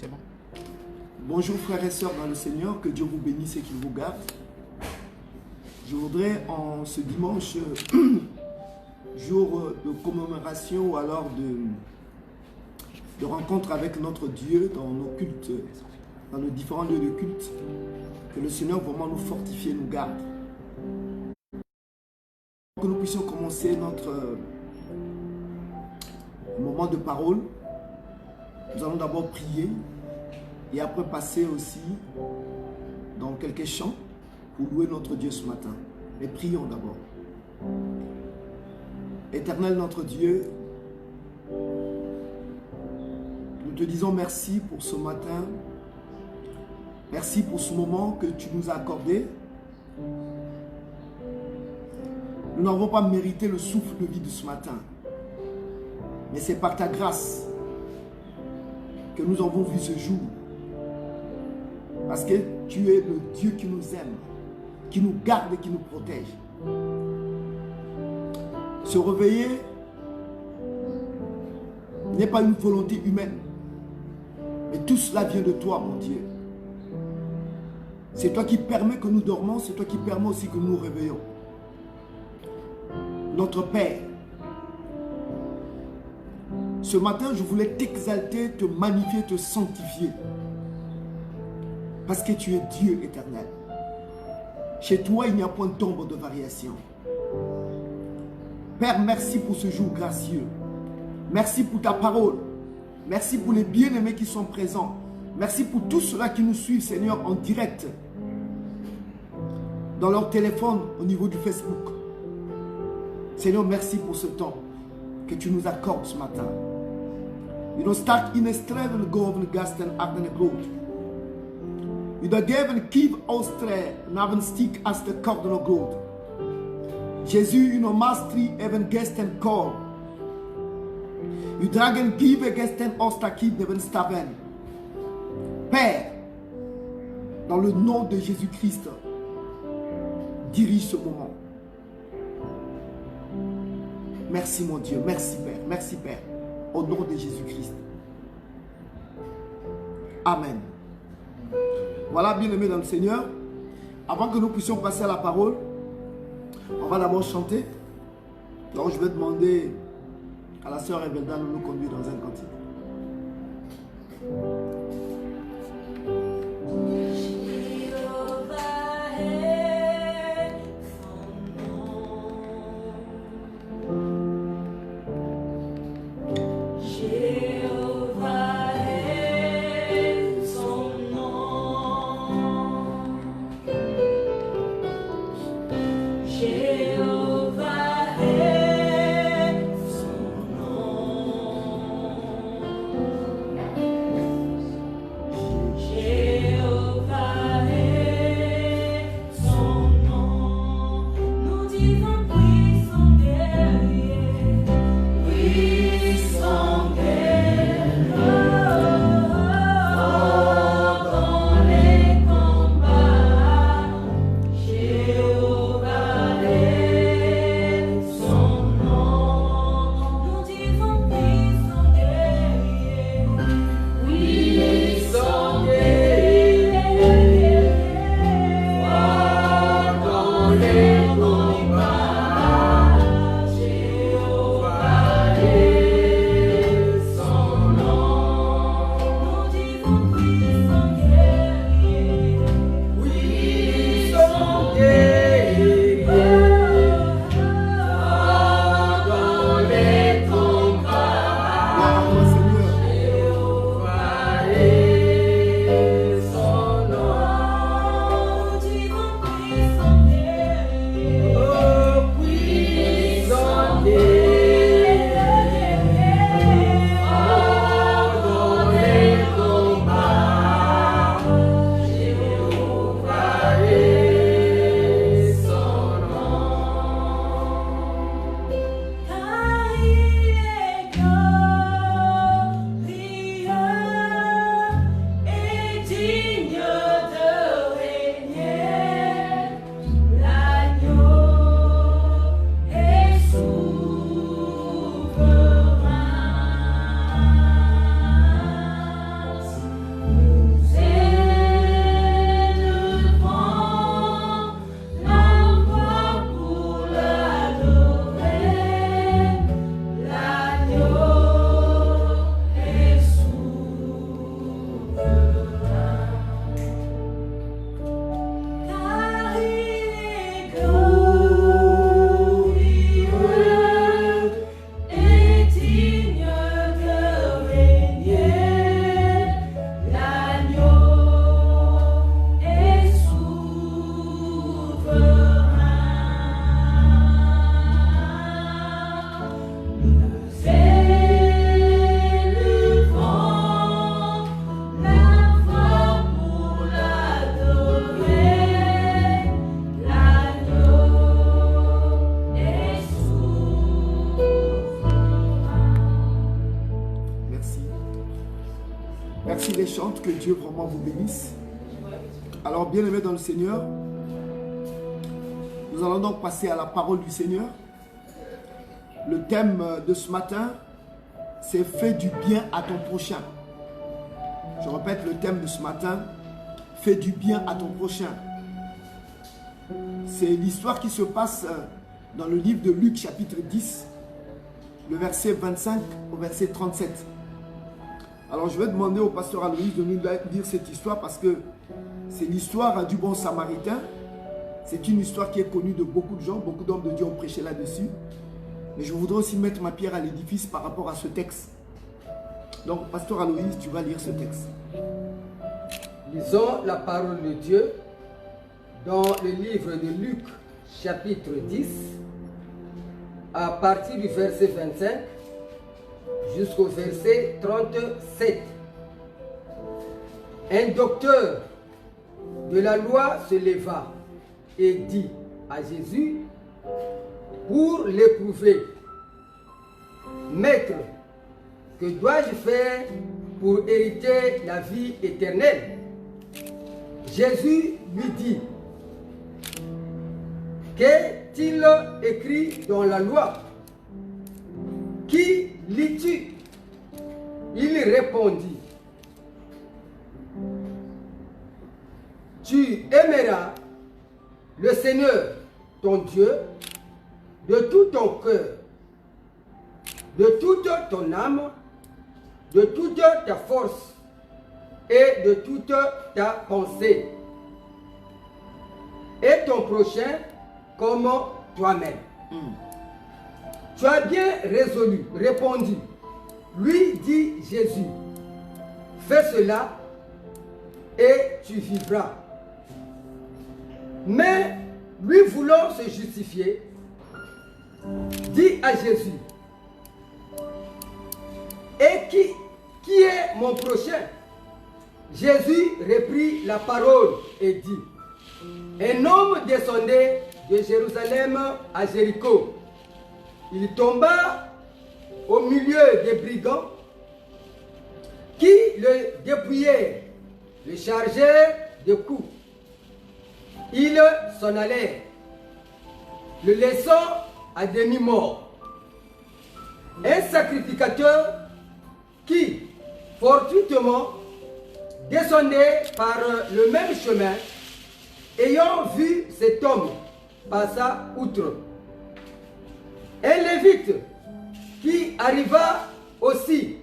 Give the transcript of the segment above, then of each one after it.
C'est bon. Bonjour frères et sœurs dans le Seigneur, que Dieu vous bénisse et qu'il vous garde. Je voudrais en ce dimanche, jour de commémoration ou alors de rencontre avec notre Dieu dans nos cultes, dans nos différents lieux de culte, que le Seigneur vraiment nous fortifie et nous garde. Que nous puissions commencer notre moment de parole. Nous allons d'abord prier et après passer aussi dans quelques chants pour louer notre Dieu ce matin. Mais prions d'abord. Éternel notre Dieu, nous te disons merci pour ce matin. Merci pour ce moment que tu nous as accordé. Nous n'avons pas mérité le souffle de vie de ce matin. Mais c'est par ta grâce que nous avons vu ce jour. Parce que tu es le Dieu qui nous aime, qui nous garde et qui nous protège. Se réveiller n'est pas une volonté humaine. Mais tout cela vient de toi, mon Dieu. C'est toi qui permets que nous dormons, c'est toi qui permets aussi que nous nous réveillons. Notre Père, ce matin, je voulais t'exalter, te magnifier, te sanctifier. Parce que tu es Dieu éternel. Chez toi, il n'y a point d'ombre de variation. Père, merci pour ce jour gracieux. Merci pour ta parole. Merci pour les bien-aimés qui sont présents. Merci pour tous ceux-là qui nous suivent, Seigneur, en direct. Dans leur téléphone, au niveau du Facebook. Seigneur, merci pour ce temps que tu nous accordes ce matin. You start in a strävan gåvan gasten arden glod. You geven kiv ostre naven stik as de cordon glod. Jésus, une mastri even gesten kor. You dragen kiv gesten ostakid neven staven. Père, dans le nom de Jésus-Christ, dirige ce moment. Merci mon Dieu, merci Père, merci Père, au nom de Jésus-Christ. Amen. Voilà, bien-aimés dans le Seigneur, avant que nous puissions passer à la parole, on va d'abord chanter. Donc je vais demander à la sœur Evelda de nous conduire dans un cantique. chante, que Dieu vraiment vous bénisse. Alors, bien-aimés dans le Seigneur, nous allons donc passer à la parole du Seigneur. Le thème de ce matin, c'est « Fais du bien à ton prochain ». Je répète le thème de ce matin, « Fais du bien à ton prochain ». C'est l'histoire qui se passe dans le livre de Luc, chapitre 10, le verset 25 au verset 37. Alors je vais demander au pasteur Aloïs de nous dire cette histoire parce que c'est l'histoire du bon samaritain. C'est une histoire qui est connue de beaucoup de gens, beaucoup d'hommes de Dieu ont prêché là-dessus. Mais je voudrais aussi mettre ma pierre à l'édifice par rapport à ce texte. Donc, pasteur Aloïs, tu vas lire ce texte. Lisons la parole de Dieu dans le livre de Luc, chapitre 10, à partir du verset 25 jusqu'au verset 37. Un docteur de la loi se leva et dit à Jésus pour l'éprouver: Maître, que dois-je faire pour hériter la vie éternelle? Jésus lui dit: Qu'est-il écrit dans la loi? Qui lis-tu? Il répondit: Tu aimeras le Seigneur, ton Dieu, de tout ton cœur, de toute ton âme, de toute ta force et de toute ta pensée, et ton prochain comme toi-même. Tu as bien résolu, répondu. Lui dit Jésus: Fais cela et tu vivras. Mais lui voulant se justifier, dit à Jésus: Et qui est mon prochain? Jésus reprit la parole et dit: Un homme descendait de Jérusalem à Jéricho. Il tomba au milieu des brigands qui le dépouillèrent, le chargèrent de coups. Ils s'en allèrent, le laissant à demi-mort. Un sacrificateur qui, fortuitement, descendait par le même chemin, ayant vu cet homme, passa outre. Un lévite qui arriva aussi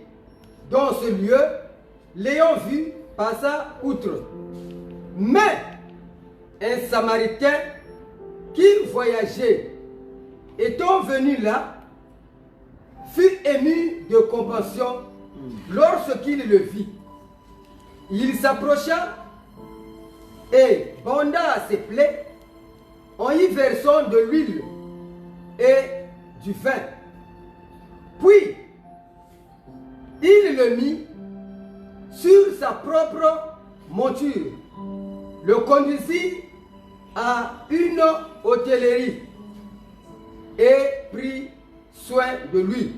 dans ce lieu, l'ayant vu, passa outre. Mais un Samaritain qui voyageait, étant venu là, fut ému de compassion lorsqu'il le vit. Il s'approcha et banda ses plaies en y versant de l'huile et du vin. Puis, il le mit sur sa propre monture, le conduisit à une hôtellerie et prit soin de lui.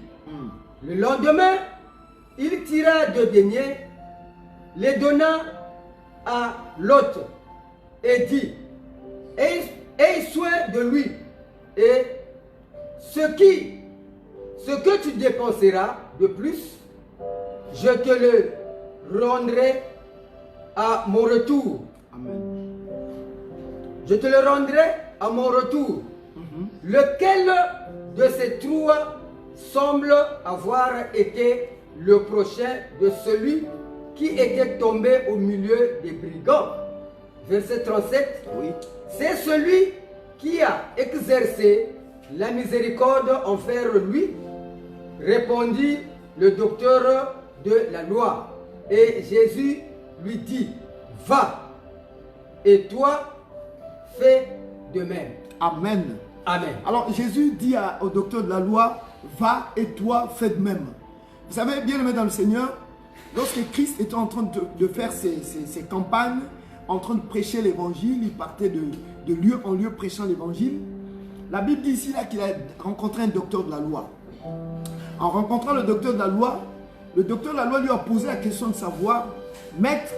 Le lendemain, il tira 2 deniers, les donna à l'hôte et dit: Aie soin de lui, et ce que tu dépenseras de plus, je te le rendrai à mon retour. Amen. Je te le rendrai à mon retour. Lequel de ces 3 semble avoir été le prochain de celui qui était tombé au milieu des brigands? Verset 37. Oui. C'est celui qui a exercé la miséricorde envers lui, répondit le docteur de la loi. Et Jésus lui dit: Va, et toi, fais de même. Amen. Amen. Alors Jésus dit au docteur de la loi: Va et toi, fais de même. Vous savez, bien aimé dans le Seigneur, lorsque Christ était en train de faire ses campagnes, en train de prêcher l'évangile, il partait de lieu en lieu prêchant l'évangile. La Bible dit ici qu'il a rencontré un docteur de la loi. En rencontrant le docteur de la loi lui a posé la question de savoir Maître,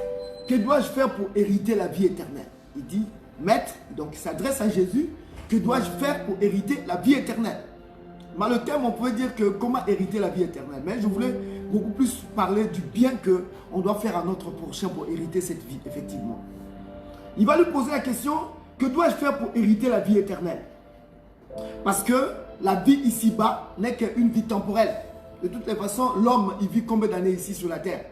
que dois-je faire pour hériter la vie éternelle? Il dit, Maître, donc il s'adresse à Jésus, que dois-je faire pour hériter la vie éternelle? Mais le terme, on pourrait dire que comment hériter la vie éternelle. Mais je voulais beaucoup plus parler du bien qu'on doit faire à notre prochain pour hériter cette vie, effectivement. Il va lui poser la question, que dois-je faire pour hériter la vie éternelle? Parce que la vie ici-bas n'est qu'une vie temporelle. De toutes les façons, l'homme, il vit combien d'années ici sur la terre?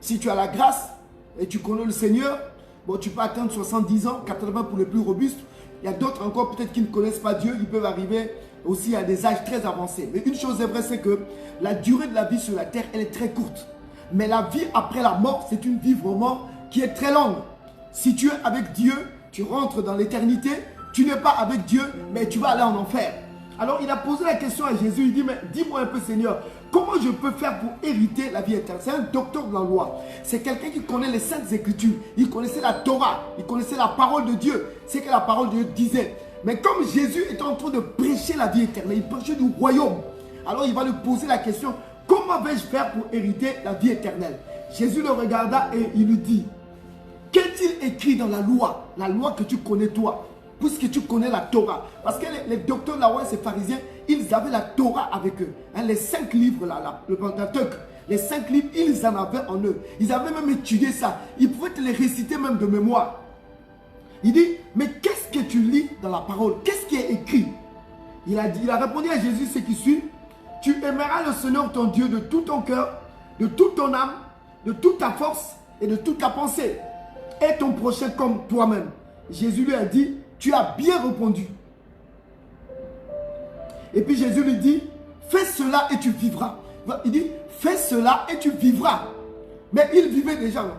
Si tu as la grâce et tu connais le Seigneur, bon, tu peux atteindre 70 ans, 80 pour les plus robustes. Il y a d'autres encore, peut-être qui ne connaissent pas Dieu, ils peuvent arriver aussi à des âges très avancés. Mais une chose est vraie, c'est que la durée de la vie sur la terre, elle est très courte. Mais la vie après la mort, c'est une vie vraiment qui est très longue. Si tu es avec Dieu, tu rentres dans l'éternité. Tu n'es pas avec Dieu, mais tu vas aller en enfer. Alors il a posé la question à Jésus, il dit, mais dis-moi un peu Seigneur, comment je peux faire pour hériter la vie éternelle? C'est un docteur de la loi. C'est quelqu'un qui connaît les saintes écritures. Il connaissait la Torah, il connaissait la parole de Dieu. C'est que la parole de Dieu disait. Mais comme Jésus est en train de prêcher la vie éternelle, il prêchait du royaume. Alors il va lui poser la question, comment vais-je faire pour hériter la vie éternelle? Jésus le regarda et il lui dit, qu'est-il écrit dans la loi que tu connais toi? Puisque tu connais la Torah. Parce que les docteurs de la loi, ces pharisiens, ils avaient la Torah avec eux. Hein, les 5 livres, là, le Pentateuque, les 5 livres, ils en avaient en eux. Ils avaient même étudié ça. Ils pouvaient te les réciter même de mémoire. Il dit, mais qu'est-ce que tu lis dans la parole? Qu'est-ce qui est écrit? Il a répondu à Jésus ce qui suit. Tu aimeras le Seigneur ton Dieu de tout ton cœur, de toute ton âme, de toute ta force et de toute ta pensée. Et ton prochain comme toi-même. Jésus lui a dit, tu as bien répondu. Et puis Jésus lui dit, fais cela et tu vivras. Il dit, fais cela et tu vivras. Mais il vivait déjà. Non?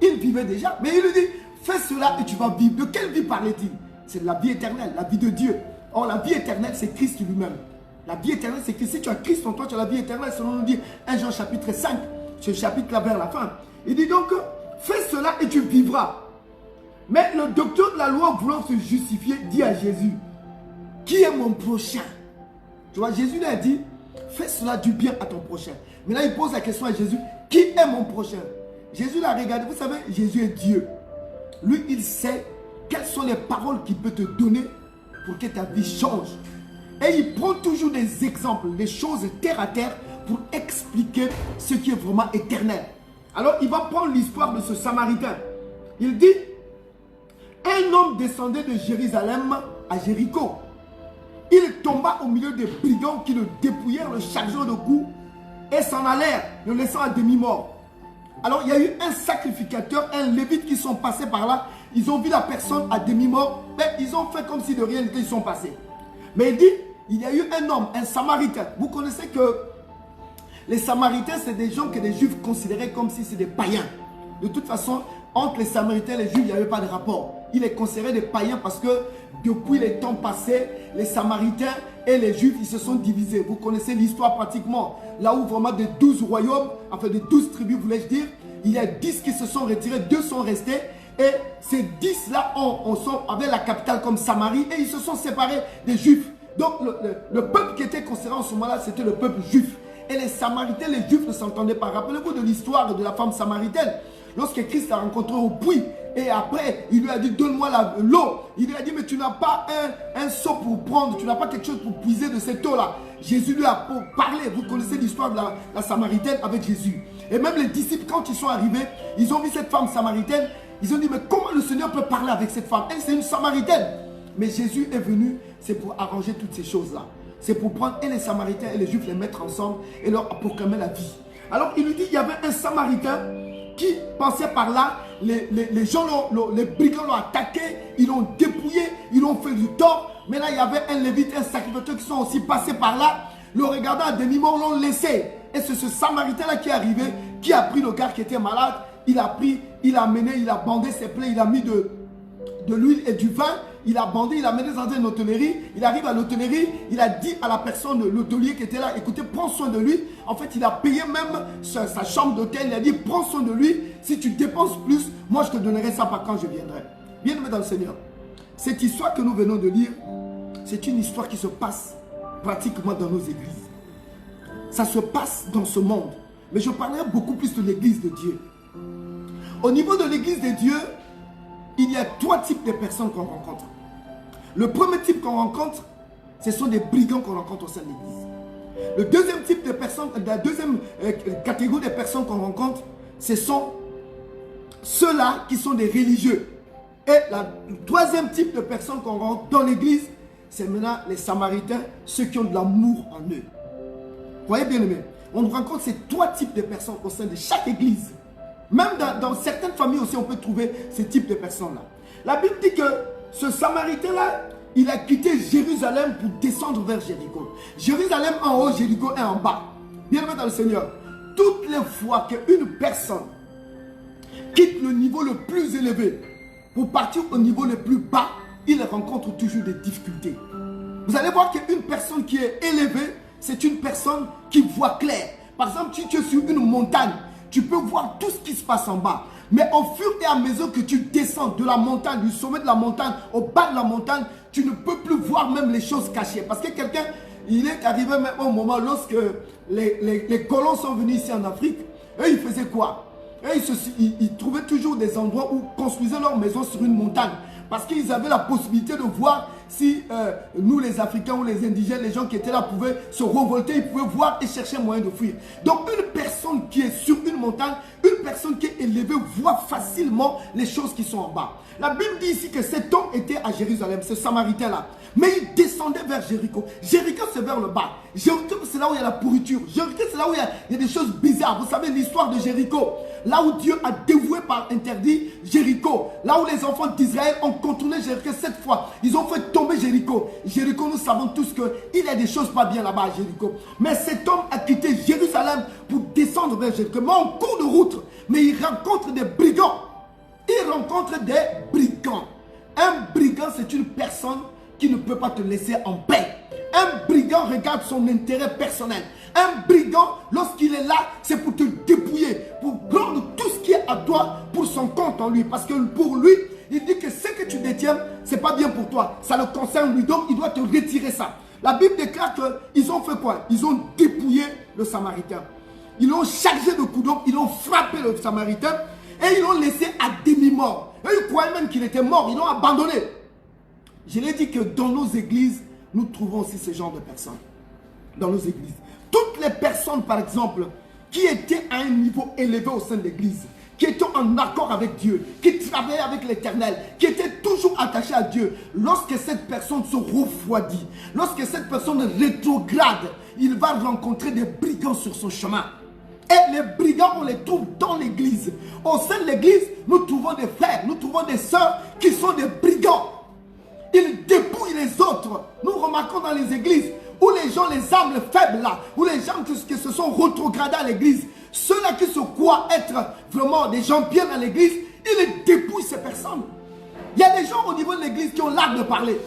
Il vivait déjà. Mais il lui dit, fais cela et tu vas vivre. De quelle vie parlait-il? C'est de la vie éternelle, la vie de Dieu. Or, la vie éternelle, c'est Christ lui-même. La vie éternelle, c'est Christ. Si tu as Christ en toi, tu as la vie éternelle. Selon nous dit 1 Jean chapitre 5. Ce chapitre-là vers la fin. Il dit donc, fais cela et tu vivras. Mais le docteur de la loi, voulant se justifier, dit à Jésus, qui est mon prochain? Tu vois, Jésus lui a dit, fais cela du bien à ton prochain. Mais là, il pose la question à Jésus, qui est mon prochain? Jésus l'a regardé, vous savez, Jésus est Dieu. Lui, il sait quelles sont les paroles qu'il peut te donner pour que ta vie change. Et il prend toujours des exemples, des choses terre à terre pour expliquer ce qui est vraiment éternel. Alors, il va prendre l'histoire de ce Samaritain. Il dit, un homme descendait de Jérusalem à Jéricho. Il tomba au milieu des brigands qui le dépouillèrent, le chargeant de coups et s'en allèrent, le laissant à demi-mort. Alors il y a eu un sacrificateur, un lévite qui sont passés par là. Ils ont vu la personne à demi-mort, mais ils ont fait comme si de rien n'était, ils sont passés. Mais il dit, il y a eu un homme, un Samaritain. Vous connaissez que les Samaritains, c'est des gens que les Juifs considéraient comme si c'est des païens. De toute façon, entre les Samaritains et les Juifs, il n'y avait pas de rapport. Il est considéré des païens parce que depuis les temps passés, les Samaritains et les Juifs, ils se sont divisés. Vous connaissez l'histoire pratiquement. Là où vraiment des 12 royaumes, enfin des 12 tribus, voulais-je dire, il y a 10 qui se sont retirés, 2 sont restés. Et ces 10-là avaient la capitale comme Samarie et ils se sont séparés des Juifs. Donc le peuple qui était considéré en ce moment-là, c'était le peuple juif. Et les Samaritains, les Juifs ne s'entendaient pas. Rappelez-vous de l'histoire de la femme samaritaine. Lorsque Christ l'a rencontré au puits, et après, il lui a dit, donne-moi l'eau. Il lui a dit, mais tu n'as pas un seau pour prendre, tu n'as pas quelque chose pour puiser de cette eau-là. Jésus lui a parlé. Vous connaissez l'histoire de la Samaritaine avec Jésus. Et même les disciples, quand ils sont arrivés, ils ont vu cette femme samaritaine. Ils ont dit, mais comment le Seigneur peut parler avec cette femme? Elle, c'est une Samaritaine. Mais Jésus est venu, c'est pour arranger toutes ces choses-là. C'est pour prendre et les Samaritains et les Juifs, les mettre ensemble et leur proclamer la vie. Alors, il lui dit, il y avait un Samaritain qui passait par là. Les gens, les brigands l'ont attaqué, ils l'ont dépouillé, ils l'ont fait du tort. Mais là, il y avait un lévite, un sacrificateur qui sont aussi passés par là. Le regardant à demi-mort, l'ont laissé. Et c'est ce Samaritain-là qui est arrivé, qui a pris le gars qui était malade. Il a pris, il a amené, il a bandé ses plaies, il a mis de l'huile et du vin. Il a bandé, il a mené dans une hôtellerie. Il arrive à l'hôtellerie, il a dit à la personne, l'hôtelier qui était là, écoutez, prends soin de lui. En fait, il a payé même sa chambre d'hôtel. Il a dit, prends soin de lui. Si tu dépenses plus, moi je te donnerai ça par quand je viendrai. Bien-aimé dans le Seigneur, cette histoire que nous venons de lire, c'est une histoire qui se passe pratiquement dans nos églises. Ça se passe dans ce monde. Mais je parlerai beaucoup plus de l'église de Dieu. Au niveau de l'église de Dieu, il y a 3 types de personnes qu'on rencontre. Le premier type qu'on rencontre, ce sont des brigands qu'on rencontre au sein de l'église. Le deuxième type de personnes, la deuxième catégorie de personnes qu'on rencontre, ce sont ceux-là qui sont des religieux. Et le troisième type de personnes qu'on rencontre dans l'église, c'est maintenant les Samaritains, ceux qui ont de l'amour en eux. Vous voyez bien aimé, on rencontre ces 3 types de personnes au sein de chaque église. Même dans certaines familles aussi, on peut trouver ces types de personnes-là. La Bible dit que ce Samaritain-là, il a quitté Jérusalem pour descendre vers Jéricho. Jérusalem en haut, Jéricho est en bas. Bien-aimé dans le Seigneur, toutes les fois qu'une personne quitte le niveau le plus élevé pour partir au niveau le plus bas, il rencontre toujours des difficultés. Vous allez voir qu'une personne qui est élevée, c'est une personne qui voit clair. Par exemple, si tu es sur une montagne, tu peux voir tout ce qui se passe en bas. Mais au fur et à mesure que tu descends de la montagne, du sommet de la montagne au bas de la montagne, tu ne peux plus voir même les choses cachées. Parce que quelqu'un, il est arrivé même au moment lorsque les colons sont venus ici en Afrique, eux ils faisaient quoi? Eux ils trouvaient toujours des endroits où construisaient leur maison sur une montagne. Parce qu'ils avaient la possibilité de voir si nous les Africains ou les indigènes, les gens qui étaient là pouvaient se révolter, ils pouvaient voir et chercher un moyen de fuir. Donc une personne qui est sur une montagne, une personne qui est élevée voit facilement les choses qui sont en bas. La Bible dit ici que cet homme était à Jérusalem, ce Samaritain-là. Mais il descendait vers Jéricho. Jéricho, c'est vers le bas. Jéricho, c'est là où il y a la pourriture. Jéricho, c'est là où il y a des choses bizarres. Vous savez l'histoire de Jéricho. Là où Dieu a dévoué par interdit Jéricho. Là où les enfants d'Israël ont contourné Jéricho 7 fois. Ils ont fait tomber Jéricho. Jéricho, nous savons tous qu'il y a des choses pas bien là-bas à Jéricho. Mais cet homme a quitté Jérusalem pour descendre vers Jéricho. Mais en cours de route, mais il rencontre des brigands. Il rencontre des brigands. Un brigand, c'est une personne qui ne peut pas te laisser en paix. Un brigand regarde son intérêt personnel. Un brigand, lorsqu'il est là, c'est pour te dépouiller, pour prendre tout ce qui est à toi pour son compte en lui. Parce que pour lui, il dit que ce que tu détiens, ce n'est pas bien pour toi. Ça le concerne lui, donc il doit te retirer ça. La Bible déclare qu'ils ont fait quoi? Ils ont dépouillé le Samaritain. Ils l'ont chargé de coups d'eau, ils l'ont frappé le Samaritain et ils l'ont laissé à demi-mort. Et ils croyaient même qu'il était mort, ils l'ont abandonné. Je l'ai dit que dans nos églises, nous trouvons aussi ce genre de personnes. Dans nos églises. Toutes les personnes, par exemple, qui étaient à un niveau élevé au sein de l'église, qui étaient en accord avec Dieu, qui travaillaient avec l'Éternel, qui étaient toujours attachés à Dieu, lorsque cette personne se refroidit, lorsque cette personne rétrograde, il va rencontrer des brigands sur son chemin. Et les brigands, on les trouve dans l'église. Au sein de l'église, nous trouvons des frères, nous trouvons des sœurs qui sont des brigands. Ils dépouillent les autres. Nous remarquons dans les églises où les gens, les âmes faibles là, où les gens qui se sont rétrogradés à l'église, ceux-là qui se croient être vraiment des gens bien dans l'église, ils dépouillent ces personnes. Il y a des gens au niveau de l'église qui ont l'art de parler.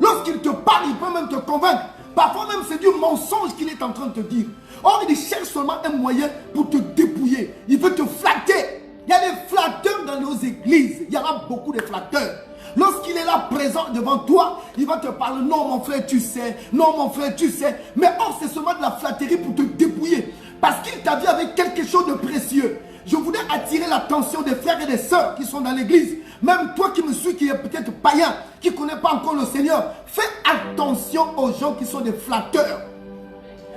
Lorsqu'ils te parlent, ils peuvent même te convaincre. Parfois même c'est du mensonge qu'il est en train de te dire. Or il cherche seulement un moyen pour te dépouiller. Il veut te flatter. Il y a des flatteurs dans nos églises. Il y en a beaucoup de flatteurs. Lorsqu'il est là présent devant toi, il va te parler. Non mon frère tu sais, non mon frère tu sais. Mais or c'est seulement de la flatterie pour te dépouiller. Parce qu'il t'a vu avec quelque chose de précieux. Je voudrais attirer l'attention des frères et des sœurs qui sont dans l'église. Même toi qui me suis, qui est peut-être païen, qui ne connaît pas encore le Seigneur. Fais attention aux gens qui sont des flatteurs.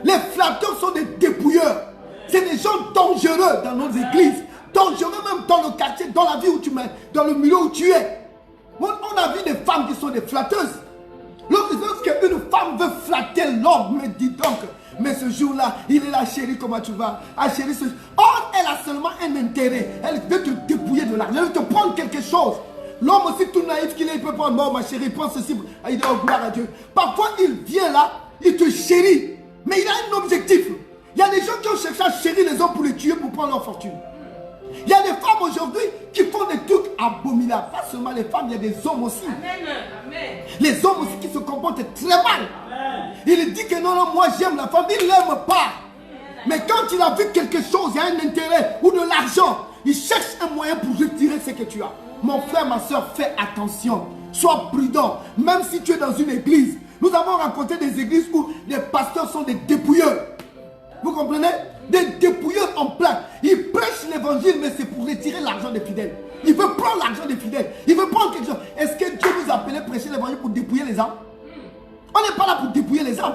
Les flatteurs sont des dépouilleurs. C'est des gens dangereux dans nos églises. Dangereux même dans le quartier, dans la vie où tu mets, dans le milieu où tu es. On a vu des femmes qui sont des flatteuses. Lorsqu'une femme veut flatter l'homme, me dit donc, mais ce jour-là, il est là, chérie, comment tu vas? Ah chérie, or, elle a seulement un intérêt. Elle veut te dépouiller de l'argent, elle veut te prendre quelque chose. L'homme aussi tout naïf qu'il est, il peut prendre, bon ma chérie, prends ceci. Il dit, oh gloire à Dieu. Parfois, il vient là, il te chérit, mais il a un objectif. Il y a des gens qui ont cherché à chérir les hommes pour les tuer, pour prendre leur fortune. Il y a des femmes aujourd'hui qui font des trucs abominables. Pas seulement les femmes, il y a des hommes aussi. Amen. Amen. Les hommes aussi qui se comportent très mal. Amen. Il dit que non, non, moi j'aime la femme, il ne l'aime pas. Mais quand il a vu quelque chose, il y a un intérêt ou de l'argent, il cherche un moyen pour retirer ce que tu as. Mon frère, ma soeur, fais attention. Sois prudent. Même si tu es dans une église. Nous avons rencontré des églises où les pasteurs sont des dépouilleurs. Vous comprenez? des dépouilleurs en plaque. Ils prêchent l'évangile, mais c'est pour retirer l'argent des fidèles. Il veut prendre l'argent des fidèles. Il veut prendre quelque chose. Est-ce que Dieu nous a appelé à prêcher l'évangile pour dépouiller les âmes? On n'est pas là pour dépouiller les âmes.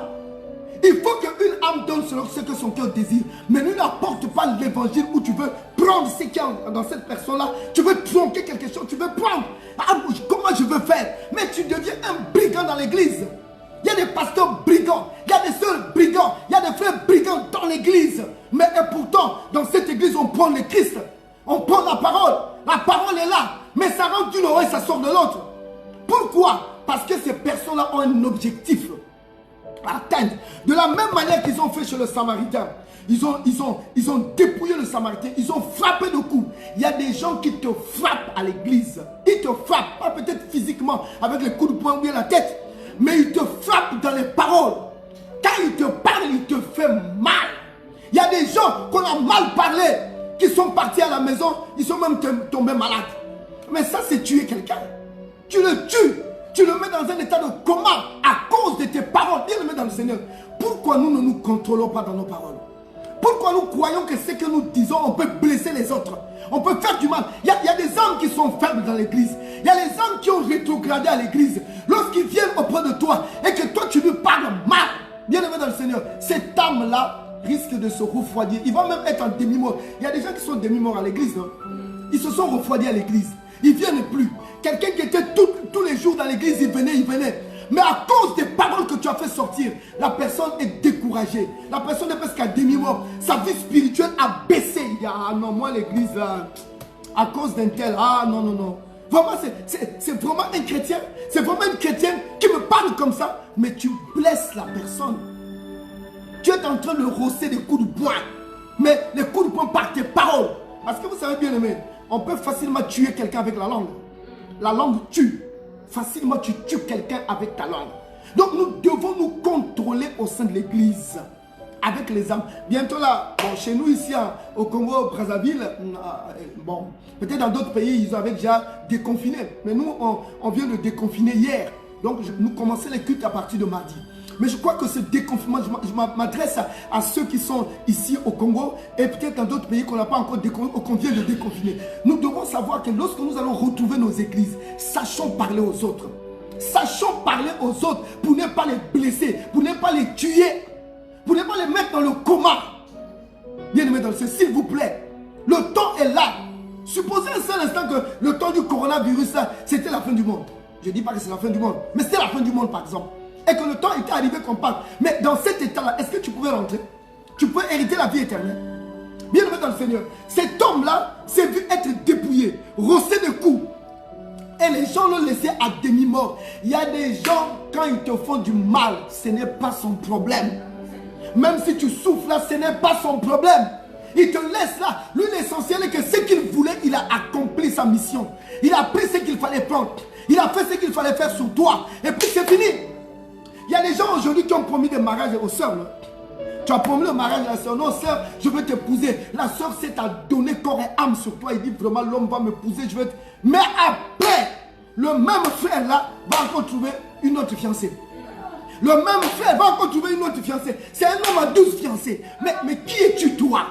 Il faut qu'une âme donne selon ce que son cœur désire. Mais ne n'apporte pas l'évangile où tu veux prendre ce qu'il y a dans cette personne-là. Tu veux tronquer quelque chose, tu veux prendre. Ah, comment je veux faire? Mais tu deviens un brigand dans l'église. Il y a des pasteurs brigands, il y a des sœurs brigands, il y a des frères brigands dans l'église. Mais et pourtant, dans cette église, on prend le Christ. On prend la parole. La parole est là. Mais ça rentre d'une oreille, ça sort de l'autre. Pourquoi? Parce que ces personnes-là ont un objectif à atteindre. De la même manière qu'ils ont fait chez le Samaritain. Ils ont dépouillé le Samaritain. Ils ont frappé de coups. Il y a des gens qui te frappent à l'église. Ils te frappent, pas peut-être physiquement avec les coups de poing ou bien la tête. Mais ils te frappent dans les paroles. Quand ils te parlent, ils te font mal. Il y a des gens qu'on a mal parlé, qui sont partis à la maison, ils sont même tombés malades. Mais ça, c'est tuer quelqu'un. Tu le tues. Tu le mets dans un état de coma à cause de tes paroles. Bien le mettre dans le Seigneur. Pourquoi nous ne nous contrôlons pas dans nos paroles? Pourquoi nous croyons que ce que nous disons, on peut blesser les autres? On peut faire du mal. Il y a des âmes qui sont faibles dans l'église. Il y a les âmes qui ont rétrogradé à l'église. Lorsqu'ils viennent auprès de toi et que toi tu lui parles mal, bien aimé dans le Seigneur, cette âme-là risque de se refroidir. Il va même être en demi-mort. Il y a des gens qui sont demi-morts à l'église. Ils se sont refroidis à l'église. Ils ne viennent plus. Quelqu'un qui était tous les jours dans l'église, il venait. Mais à cause des paroles que tu as fait sortir, la personne est découragée. La personne est presque à demi-mort. Sa vie spirituelle a baissé. Il y a, ah non, moi l'église, là, à cause d'un tel, ah non, non, non. Vraiment, c'est vraiment un chrétien. C'est vraiment une chrétienne qui me parle comme ça. Mais tu blesses la personne. Tu es en train de rosser des coups de poing. Mais les coups de poing par tes paroles. Parce que vous savez bien aimé, on peut facilement tuer quelqu'un avec la langue. La langue tue. Facilement, tu tues quelqu'un avec ta langue. Donc, nous devons nous contrôler au sein de l'église. Avec les âmes. Bientôt là, bon, chez nous ici au Congo, au Brazzaville, bon, peut-être dans d'autres pays, ils avaient déjà déconfiné. Mais nous, on vient de déconfiner hier. Donc, nous commençons les cultes à partir de mardi. Mais je crois que ce déconfinement, je m'adresse à ceux qui sont ici au Congo et peut-être dans d'autres pays qu'on n'a pas encore déconfiné ou qu'on vient de déconfiner. Nous devons savoir que lorsque nous allons retrouver nos églises, sachons parler aux autres. Sachons parler aux autres pour ne pas les blesser, pour ne pas les tuer, pour ne pas les mettre dans le coma. Bien aimé dans le Seigneur, s'il vous plaît, le temps est là. Supposez un seul instant que le temps du coronavirus, c'était la fin du monde. Je ne dis pas que c'est la fin du monde, mais c'était la fin du monde par exemple. Et que le temps était arrivé qu'on parle. Mais dans cet état-là, est-ce que tu pouvais rentrer? Tu pouvais hériter la vie éternelle. Bien aimé dans le Seigneur, cet homme-là s'est vu être dépouillé, rossé de coups. Et les gens l'ont laissé à demi-mort. Il y a des gens, quand ils te font du mal, ce n'est pas son problème. Même si tu souffres là, ce n'est pas son problème. Il te laisse là. Lui, l'essentiel est que ce qu'il voulait, il a accompli sa mission. Il a pris ce qu'il fallait prendre. Il a fait ce qu'il fallait faire sur toi. Et puis c'est fini. Il y a des gens aujourd'hui qui ont promis des mariages aux sœurs. Tu as promis le mariage à la sœur. Non, sœur, je veux t'épouser. La sœur s'est donné corps et âme sur toi. Il dit vraiment, l'homme va m'épouser. Je veux te... Mais après, le même frère là va encore trouver une autre fiancée. Le même frère va encore trouver une autre fiancée. C'est un homme à 12 fiancées. Mais qui es-tu toi?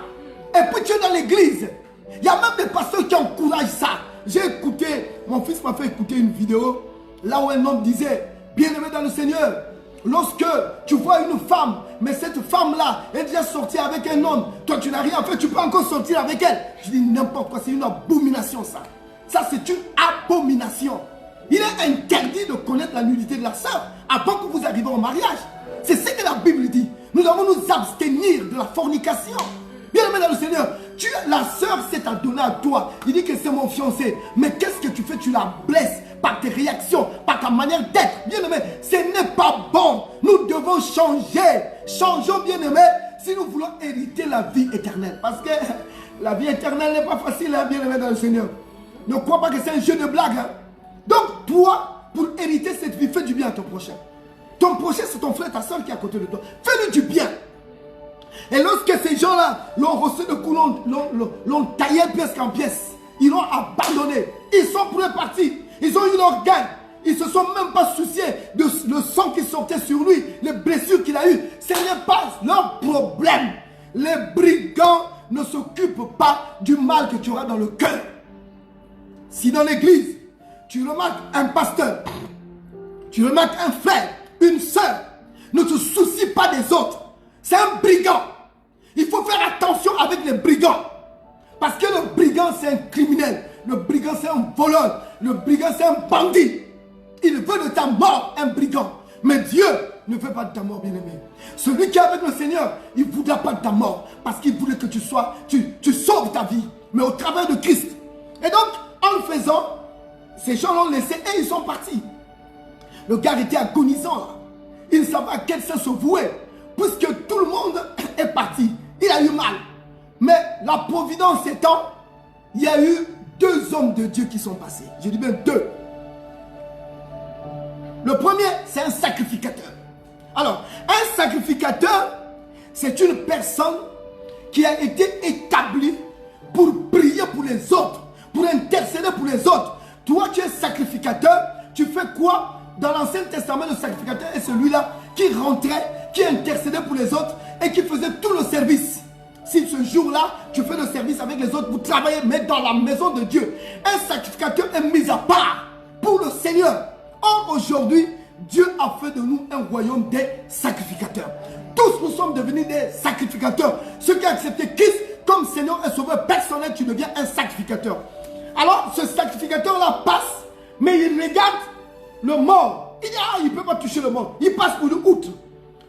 Et puis tu es dans l'église. Il y a même des pasteurs qui encouragent ça. J'ai écouté, mon fils m'a fait écouter une vidéo là où un homme disait, bien-aimé dans le Seigneur, lorsque tu vois une femme, mais cette femme-là est déjà sortie avec un homme, toi tu n'as rien fait, tu peux encore sortir avec elle. Je dis n'importe quoi, c'est une abomination ça. Ça c'est une abomination. Il est interdit de connaître la nudité de la sœur avant que vous arriviez au mariage. C'est ce que la Bible dit. Nous devons nous abstenir de la fornication. Bien aimé dans le Seigneur, la sœur s'est donnée à toi. Il dit que c'est mon fiancé. Mais qu'est-ce que tu fais? Tu la blesses par tes réactions, par ta manière d'être. Bien aimé, ce n'est pas bon. Nous devons changer. Changeons, bien aimé, si nous voulons hériter la vie éternelle. Parce que la vie éternelle n'est pas facile, hein, bien aimé dans le Seigneur. Ne crois pas que c'est un jeu de blague. Hein. Donc toi, pour hériter cette vie, fais du bien à ton prochain. Ton prochain, c'est ton frère, ta soeur qui est à côté de toi. Fais-lui du bien. Et lorsque ces gens-là l'ont reçu de coups, l'ont taillé pièce en pièce, ils l'ont abandonné. Ils sont partis. Ils ont eu leur gain. Ils ne se sont même pas souciés de le sang qui sortait sur lui, les blessures qu'il a eues. Ce n'est pas leur problème. Les brigands ne s'occupent pas du mal que tu auras dans le cœur. Si dans l'église, tu remarques un pasteur, tu remarques un frère, une sœur, ne te soucie pas des autres, c'est un brigand. Il faut faire attention avec les brigands. Parce que le brigand, c'est un criminel. Le brigand, c'est un voleur. Le brigand, c'est un bandit. Il veut de ta mort, un brigand. Mais Dieu ne veut pas de ta mort, bien-aimé. Celui qui est avec le Seigneur, il ne voudra pas de ta mort. Parce qu'il voulait que tu sauves ta vie. Mais au travers de Christ. Et donc, en le faisant, ces gens l'ont laissé et ils sont partis. Le gars était agonisant là. Il ne savait pas à quel sens se vouer. Puisque tout le monde est parti. Il a eu mal. Mais la providence étant, il y a eu 2 hommes de Dieu qui sont passés. Je dis bien 2. Le premier, c'est un sacrificateur. Alors, un sacrificateur, c'est une personne qui a été établie pour prier pour les autres, pour intercéder pour les autres. Toi, tu es sacrificateur, tu fais quoi? Dans l'Ancien Testament, le sacrificateur est celui-là qui rentrait, qui intercédait pour les autres et qui faisait tout le service. Si ce jour-là, tu fais le service avec les autres, vous travaillez, mais dans la maison de Dieu. Un sacrificateur est mis à part pour le Seigneur. Or, aujourd'hui, Dieu a fait de nous un royaume des sacrificateurs. Tous nous sommes devenus des sacrificateurs. Ceux qui ont accepté Christ comme Seigneur et Sauveur personnel, tu deviens un sacrificateur. Alors, ce sacrificateur-là passe, mais il regarde le mort. Il dit, ah, il ne peut pas toucher le mort. Il passe pour le outre.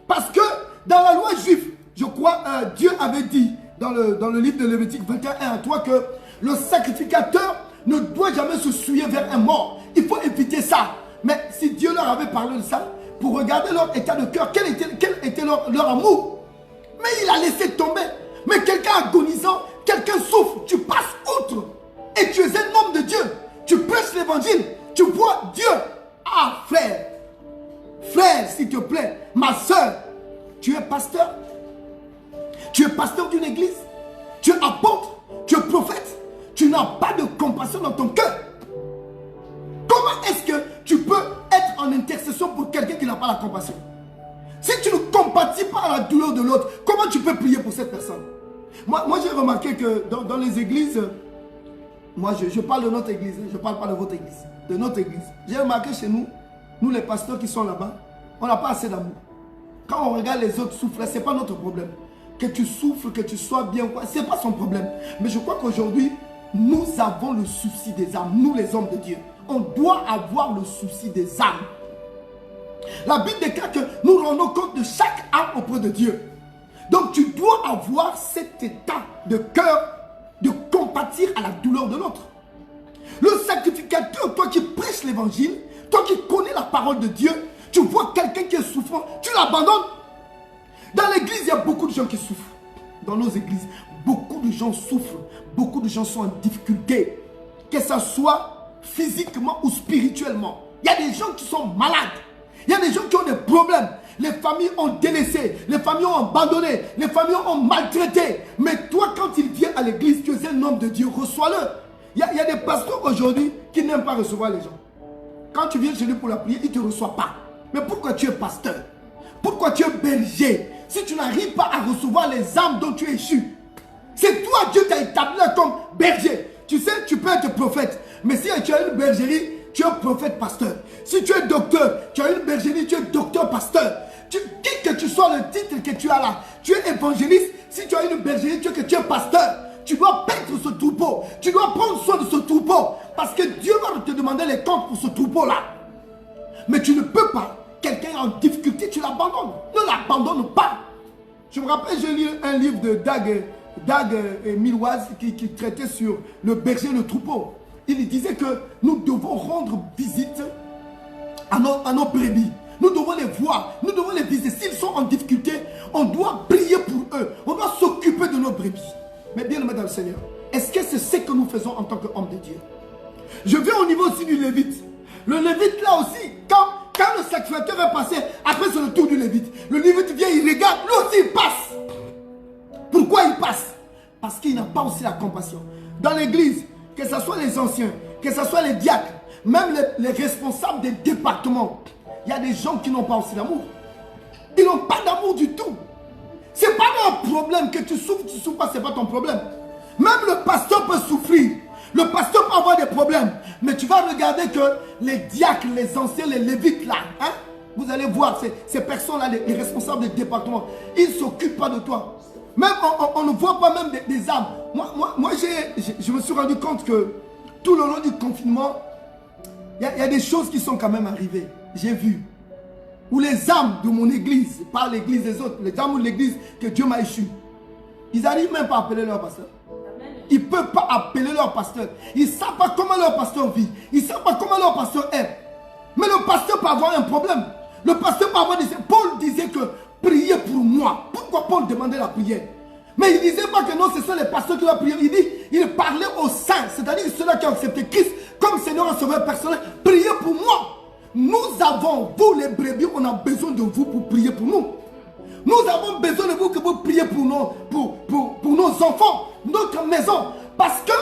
Parce que dans la loi juive, je crois, Dieu avait dit dans le livre de Lévitique 21 à 3 que le sacrificateur ne doit jamais se souiller vers un mort. Il faut éviter ça. Mais si Dieu leur avait parlé de ça, pour regarder leur état de cœur, quel était leur amour. Mais il a laissé tomber. Mais quelqu'un agonisant, quelqu'un souffre, tu passes outre. Et tu es un homme de Dieu. Tu prêches l'évangile. Tu vois Dieu. Ah frère, frère s'il te plaît, ma soeur, tu es pasteur. Tu es pasteur d'une église. Tu es apôtre. Tu es prophète. Tu n'as pas de compassion dans ton cœur. Comment est-ce que tu peux être en intercession pour quelqu'un qui n'a pas la compassion? Si tu ne compatis pas à la douleur de l'autre, comment tu peux prier pour cette personne? Moi j'ai remarqué que dans les églises, moi je parle de notre église, je ne parle pas de votre église, de notre église. J'ai remarqué chez nous, les pasteurs qui sont là-bas, on n'a pas assez d'amour. Quand on regarde les autres souffrir, ce n'est pas notre problème. Que tu souffres, que tu sois bien, ce n'est pas son problème. Mais je crois qu'aujourd'hui, nous avons le souci des âmes, nous les hommes de Dieu. On doit avoir le souci des âmes. La Bible déclare que nous rendons compte de chaque âme auprès de Dieu. Donc tu dois avoir cet état de cœur de compatir à la douleur de l'autre. Le sacrificateur, toi qui prêches l'évangile, toi qui connais la parole de Dieu, tu vois quelqu'un qui est souffrant, tu l'abandonnes. Dans l'église, il y a beaucoup de gens qui souffrent. Dans nos églises, beaucoup de gens souffrent. Beaucoup de gens sont en difficulté. Que ce soit physiquement ou spirituellement. Il y a des gens qui sont malades. Il y a des gens qui ont des problèmes. Les familles ont délaissé. Les familles ont abandonné. Les familles ont maltraité. Mais toi, quand il vient à l'église, tu es un homme de Dieu. Reçois-le. Il y a des pasteurs aujourd'hui qui n'aiment pas recevoir les gens. Quand tu viens chez lui pour la prière, il ne te reçoit pas. Mais pourquoi tu es pasteur? Pourquoi tu es berger? Si tu n'arrives pas à recevoir les âmes dont tu es échu, c'est toi, Dieu t'a établi comme berger. Tu sais, tu peux être prophète. Mais si tu as une bergerie, tu es prophète pasteur. Si tu es docteur, tu as une bergerie, tu es docteur pasteur. Qui que tu sois, le titre que tu as là, tu es évangéliste. Si tu as une bergerie, tu es pasteur. Tu dois paître ce troupeau. Tu dois prendre soin de ce troupeau. Parce que Dieu va te demander les comptes pour ce troupeau-là. Mais tu ne peux pas. Quelqu'un en difficulté, tu l'abandonnes. Ne l'abandonne pas. Je me rappelle, j'ai lu un livre de Dag Milwaz qui traitait sur le berger et le troupeau. Il disait que nous devons rendre visite à nos brebis. Nous devons les voir, nous devons les visiter. S'ils sont en difficulté, on doit prier pour eux. On doit s'occuper de nos brebis. Mais bien aimé dans le Seigneur, est-ce que c'est ce que nous faisons en tant qu'hommes de Dieu? Je viens au niveau aussi du Lévite. Le Lévite là aussi, quand le sacrificateur est passé, après c'est le tour du Lévite. Le Lévite vient, il regarde, lui aussi il passe. Pourquoi il passe? Parce qu'il n'a pas aussi la compassion. Dans l'église, que ce soit les anciens, que ce soit les diacres, même les responsables des départements, il y a des gens qui n'ont pas aussi d'amour. Ils n'ont pas d'amour du tout. Ce n'est pas leur problème que tu souffres pas, ce n'est pas ton problème. Même le pasteur peut souffrir. Le pasteur peut avoir des problèmes. Mais tu vas regarder que les diacres, les anciens, les lévites là, hein, vous allez voir ces personnes-là, les responsables des départements, ils ne s'occupent pas de toi. Même on ne voit pas même des âmes. Moi je me suis rendu compte que tout le long du confinement, il y a des choses qui sont quand même arrivées. J'ai vu. Où les âmes de mon église, pas l'église des autres, les âmes de l'église que Dieu m'a échu, ils n'arrivent même pas à appeler leur pasteur. Ils ne peuvent pas appeler leur pasteur. Ils ne savent pas comment leur pasteur vit. Ils ne savent pas comment leur pasteur est. Mais le pasteur peut avoir un problème. Le pasteur peut avoir des... Paul disait que priez pour moi. Pourquoi Paul demandait la prière? Mais il ne disait pas que non, ce sont les pasteurs qui doivent prier. Il dit, il parlait aux saints, c'est-à-dire ceux-là qui ont accepté Christ comme Seigneur et Sauveur personnel. Priez pour moi. Nous avons, vous les brebis, on a besoin de vous pour prier pour nous. Nous avons besoin de vous que vous priez pour nos enfants, notre maison. Parce que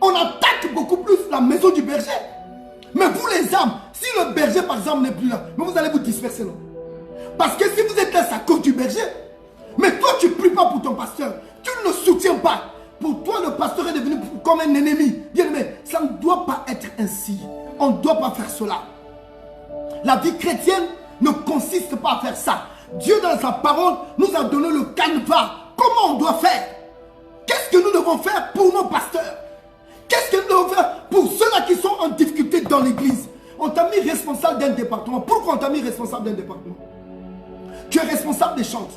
on attaque beaucoup plus la maison du berger. Mais vous les âmes, si le berger par exemple n'est plus là, mais vous allez vous disperser, non? Parce que si vous êtes là, c'est à cause du berger. Mais toi, tu ne pries pas pour ton pasteur. Tu ne le soutiens pas. Pour toi, le pasteur est devenu comme un ennemi. Bien aimé, ça ne doit pas être ainsi. On ne doit pas faire cela. La vie chrétienne ne consiste pas à faire ça. Dieu, dans sa parole, nous a donné le canevas. Comment on doit faire? Qu'est-ce que nous devons faire pour nos pasteurs? Qu'est-ce que nous devons faire pour ceux-là qui sont en difficulté dans l'église? On t'a mis responsable d'un département. Pourquoi on t'a mis responsable d'un département? Tu es responsable des chantres.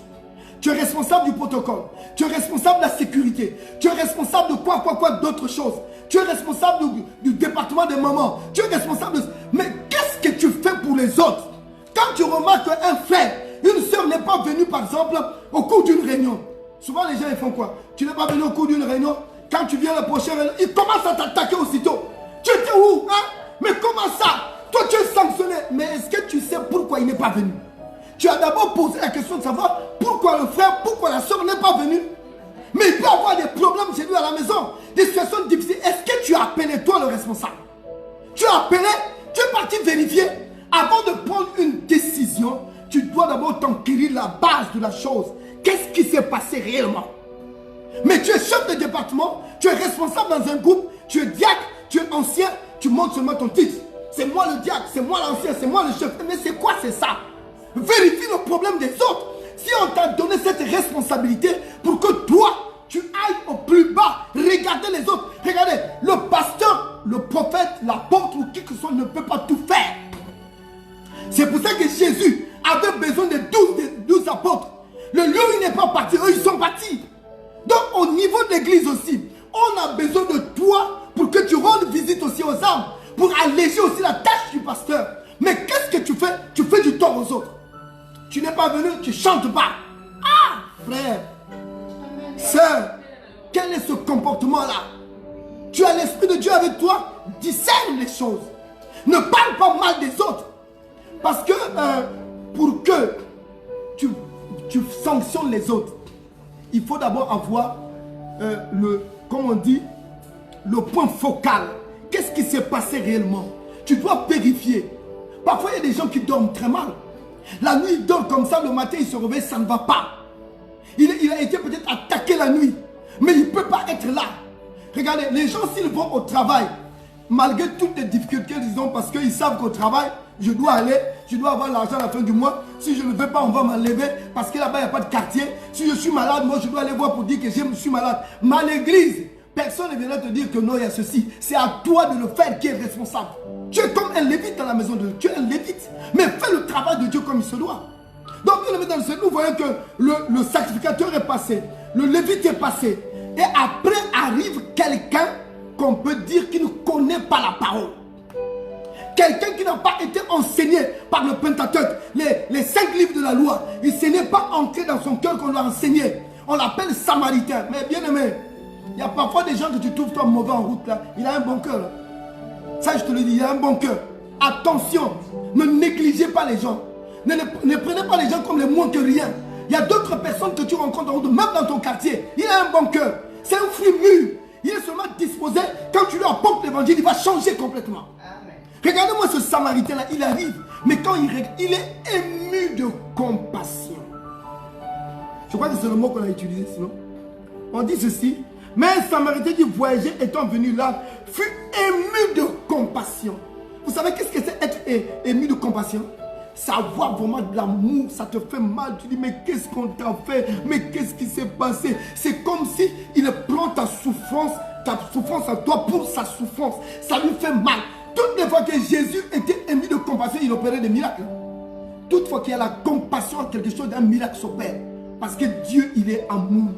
Tu es responsable du protocole. Tu es responsable de la sécurité. Tu es responsable de quoi d'autres choses. Tu es responsable du département des mamans. Tu es responsable de... Mais qu'est-ce que tu fais pour les autres? Quand tu remarques qu'un frère, une soeur n'est pas venue par exemple au cours d'une réunion. Souvent les gens ils font quoi? Tu n'es pas venu au cours d'une réunion. Quand tu viens la prochaine réunion, ils commencent à t'attaquer aussitôt. Tu étais où? Hein? Mais comment ça? Toi tu es sanctionné. Mais est-ce que tu sais pourquoi il n'est pas venu? Tu as d'abord posé la question de savoir pourquoi le frère, pourquoi la soeur n'est pas venue. Mais il peut avoir des problèmes chez lui à la maison, des situations difficiles. Est-ce que tu as appelé toi le responsable? Tu as appelé, tu es parti vérifier. Avant de prendre une décision, tu dois d'abord t'enquérir la base de la chose. Qu'est-ce qui s'est passé réellement? Mais tu es chef de département, tu es responsable dans un groupe, tu es diacre, tu es ancien, tu montres seulement ton titre. C'est moi le diacre, c'est moi l'ancien, c'est moi le chef. Mais c'est quoi, c'est ça? Vérifie le problème des autres. Si on t'a donné cette responsabilité pour que toi, tu ailles au plus bas, regardez les autres. Regardez, le pasteur, le prophète, l'apôtre ou qui que ce soit ne peut pas tout faire. C'est pour ça que Jésus avait besoin de 12 apôtres. Le lieu où il n'est pas parti, eux ils sont partis. Donc au niveau de l'église aussi, on a besoin de toi pour que tu rendes visite aussi aux âmes, pour alléger aussi la tâche du pasteur. Mais qu'est-ce que tu fais? Tu fais du tort aux autres. Tu n'es pas venu, tu ne chantes pas. Ah, frère, sœur, quel est ce comportement-là? Tu as l'Esprit de Dieu avec toi, discerne les choses. Ne parle pas mal des autres. Parce que pour que tu sanctionnes les autres, il faut d'abord avoir comme on dit, le point focal. Qu'est-ce qui s'est passé réellement? Tu dois vérifier. Parfois, il y a des gens qui dorment très mal. La nuit, il dort comme ça, le matin, il se réveille, ça ne va pas. Il a été peut-être attaqué la nuit, mais il ne peut pas être là. Regardez, les gens, s'ils vont au travail, malgré toutes les difficultés qu'ils ont, parce qu'ils savent qu'au travail, je dois aller, je dois avoir l'argent à la fin du mois. Si je ne vais pas, on va m'enlever, parce que là-bas, il n'y a pas de quartier. Si je suis malade, moi, je dois aller voir pour dire que je suis malade. Mais à l'église, personne ne viendra te dire que non, il y a ceci. C'est à toi de le faire qui est responsable. Tu es comme un lévite dans la maison de Dieu. Tu es un lévite. Mais fais le travail de Dieu comme il se doit. Donc, nous voyons que le sacrificateur est passé. Le lévite est passé. Et après arrive quelqu'un qu'on peut dire qui ne connaît pas la parole. Quelqu'un qui n'a pas été enseigné par le Pentateuque. Les 5 livres de la loi. Il ne n'est pas entré dans son cœur qu'on l'a enseigné. On l'appelle samaritain. Mais bien aimé, il y a parfois des gens que tu trouves toi mauvais en route là. Il a un bon cœur. Ça je te le dis, il a un bon cœur. Attention, ne négligez pas les gens. Ne prenez pas les gens comme les moins que rien. Il y a d'autres personnes que tu rencontres en route, même dans ton quartier. Il a un bon cœur. C'est un fruit mûr. Il est seulement disposé, quand tu lui apportes l'évangile, il va changer complètement. Regardez-moi ce samaritain là, il arrive. Mais quand il est ému de compassion. Je crois que c'est le mot qu'on a utilisé, sinon. On dit ceci. Mais un Samaritain qui voyageait étant venu là, fut ému de compassion. Vous savez qu'est-ce que c'est être ému de compassion? Savoir vraiment de l'amour, ça te fait mal. Tu dis, mais qu'est-ce qu'on t'a fait? Mais qu'est-ce qui s'est passé? C'est comme si il prend ta souffrance à toi pour sa souffrance. Ça lui fait mal. Toutes les fois que Jésus était ému de compassion, il opérait des miracles. Toutefois qu'il y a la compassion, quelque chose d'un miracle s'opère. Parce que Dieu, il est amour.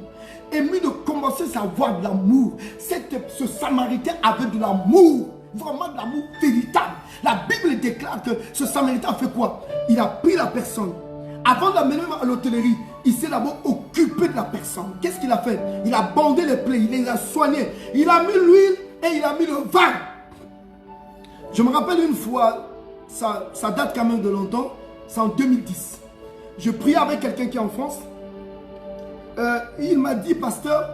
Ému de compassion, c'est avoir de l'amour. Ce Samaritain avait de l'amour. Vraiment de l'amour véritable. La Bible déclare que ce Samaritain a fait quoi? Il a pris la personne. Avant d'amener à l'hôtellerie, il s'est d'abord occupé de la personne. Qu'est-ce qu'il a fait? Il a bandé les plaies, il les a soignés. Il a mis l'huile et il a mis le vin. Je me rappelle une fois, ça date quand même de longtemps, c'est en 2010. Je priais avec quelqu'un qui est en France. Il m'a dit, pasteur,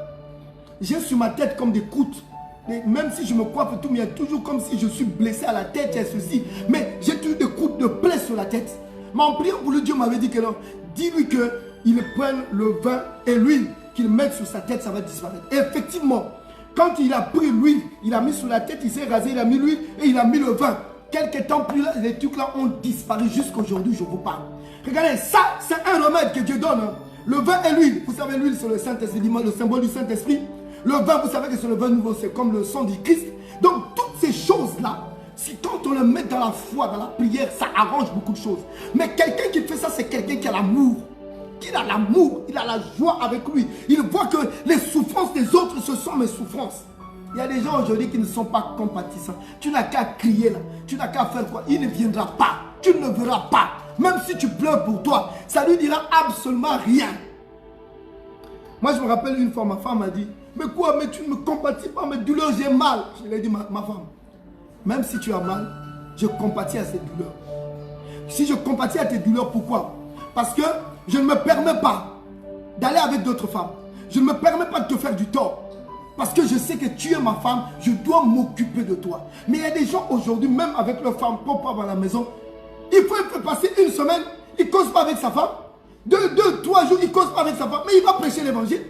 j'ai sur ma tête comme des croûtes. Même si je me coiffe et tout, mais il y a toujours comme si je suis blessé à la tête, il y a ceci. Mais j'ai toujours des croûtes de plaies sur la tête. Mais en priant pour le Dieu m'avait dit que non. Dis-lui qu'il prenne le vin et l'huile, qu'il mette sur sa tête, ça va disparaître. Et effectivement, quand il a pris l'huile, il a mis sur la tête, il s'est rasé, il a mis l'huile et il a mis le vin. Quelques temps plus là, les trucs là ont disparu jusqu'à aujourd'hui, je vous parle. Regardez, ça, c'est un remède que Dieu donne. Le vin et l'huile, vous savez, l'huile c'est le Saint-Esprit, le symbole du Saint-Esprit. Le vin, vous savez que c'est le vin nouveau, c'est comme le sang du Christ. Donc, toutes ces choses-là, si quand on le met dans la foi, dans la prière, ça arrange beaucoup de choses. Mais quelqu'un qui fait ça, c'est quelqu'un qui a l'amour. Qui a l'amour, il a la joie avec lui. Il voit que les souffrances des autres, ce sont mes souffrances. Il y a des gens aujourd'hui qui ne sont pas compatissants. Tu n'as qu'à crier là. Tu n'as qu'à faire quoi? Il ne viendra pas. Tu ne le verras pas. Même si tu pleures pour toi, ça lui dira absolument rien. Moi, je me rappelle une fois, ma femme m'a dit, mais quoi, mais tu ne me compatis pas, mes douleurs, j'ai mal. Je lui ai dit, ma femme, même si tu as mal, je compatis à ces douleurs. Si je compatis à tes douleurs, pourquoi? Parce que je ne me permets pas d'aller avec d'autres femmes. Je ne me permets pas de te faire du tort. Parce que je sais que tu es ma femme, je dois m'occuper de toi. Mais il y a des gens aujourd'hui, même avec leur femme propre à la maison, il faut passer une semaine, il ne cause pas avec sa femme. 2-3 jours, il ne cause pas avec sa femme, mais il va prêcher l'évangile.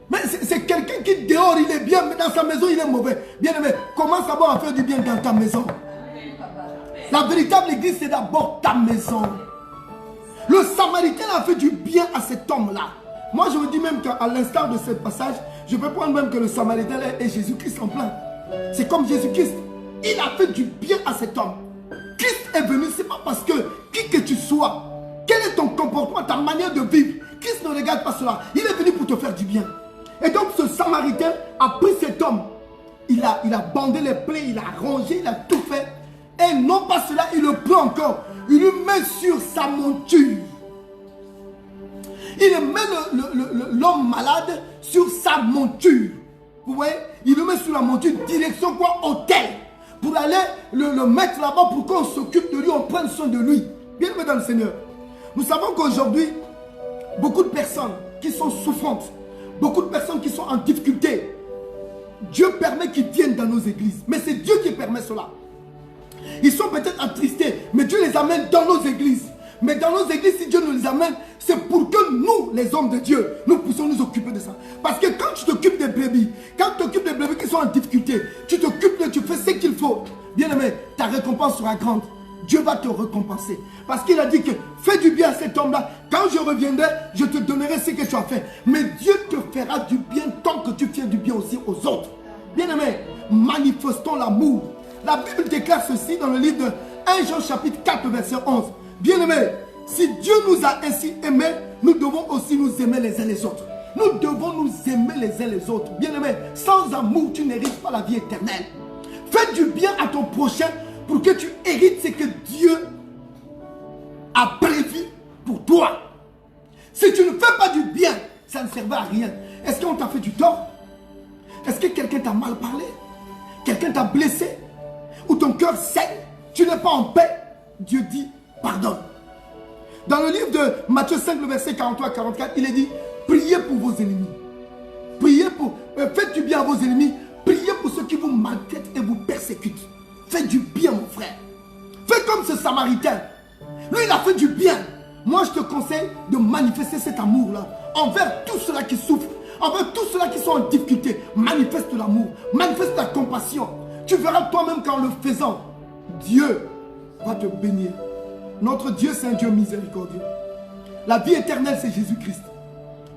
Mais c'est quelqu'un qui dehors, il est bien, mais dans sa maison, il est mauvais. Bien aimé, commence d'abord à faire du bien dans ta maison. La véritable église, c'est d'abord ta maison. Le Samaritain a fait du bien à cet homme-là. Moi, je vous dis même qu'à l'instar de ce passage, je peux prendre même que le Samaritain est Jésus-Christ en plein. C'est comme Jésus-Christ. Il a fait du bien à cet homme. Christ est venu, c'est pas parce que qui que tu sois, quel est ton comportement, ta manière de vivre. Christ ne regarde pas cela. Il est venu pour te faire du bien. Et donc ce Samaritain a pris cet homme. Il a bandé les plaies, il a rangé, il a tout fait. Et non pas cela, il le prend encore. Il le met sur sa monture. Il met l'homme malade sur sa monture. Vous voyez? Il le met sur la monture, direction quoi? Hôtel. Pour aller le mettre là-bas pour qu'on s'occupe de lui, on prenne soin de lui. Bien aimé dans le Seigneur. Nous savons qu'aujourd'hui, beaucoup de personnes qui sont souffrantes, beaucoup de personnes qui sont en difficulté, Dieu permet qu'ils viennent dans nos églises. Mais c'est Dieu qui permet cela. Ils sont peut-être attristés, mais Dieu les amène dans nos églises. Mais dans nos églises, si Dieu nous les amène, c'est pour que nous, les hommes de Dieu, nous puissions nous occuper de ça. Parce que quand tu t'occupes des brebis, quand tu t'occupes des brebis qui sont en difficulté, tu t'occupes, tu fais ce qu'il faut. Bien aimé, ta récompense sera grande. Dieu va te récompenser. Parce qu'il a dit que fais du bien à cet homme-là. Quand je reviendrai, je te donnerai ce que tu as fait. Mais Dieu te fera du bien tant que tu fais du bien aussi aux autres. Bien aimé, manifestons l'amour. La Bible déclare ceci dans le livre de 1 Jean chapitre 4 verset 11. Bien aimé, si Dieu nous a ainsi aimés, nous devons aussi nous aimer les uns les autres. Nous devons nous aimer les uns les autres. Bien aimé, sans amour, tu n'hérites pas la vie éternelle. Fais du bien à ton prochain pour que tu hérites ce que Dieu a prévu pour toi. Si tu ne fais pas du bien, ça ne servait à rien. Est-ce qu'on t'a fait du tort? Est-ce que quelqu'un t'a mal parlé? Quelqu'un t'a blessé? Ou ton cœur saigne? Tu n'es pas en paix? Dieu dit pardonne. Dans le livre de Matthieu 5, le verset 43-44, il est dit, priez pour vos ennemis. Priez pour, faites du bien à vos ennemis. Priez pour ceux qui vous maltraitent et vous persécutent. Faites du bien, mon frère. Fais comme ce Samaritain. Lui, il a fait du bien. Moi, je te conseille de manifester cet amour-là envers tous ceux-là qui souffrent, envers tous ceux-là qui sont en difficulté. Manifeste l'amour, manifeste la compassion. Tu verras toi-même qu'en le faisant, Dieu va te bénir. Notre Dieu, c'est un Dieu miséricordieux. La vie éternelle, c'est Jésus-Christ.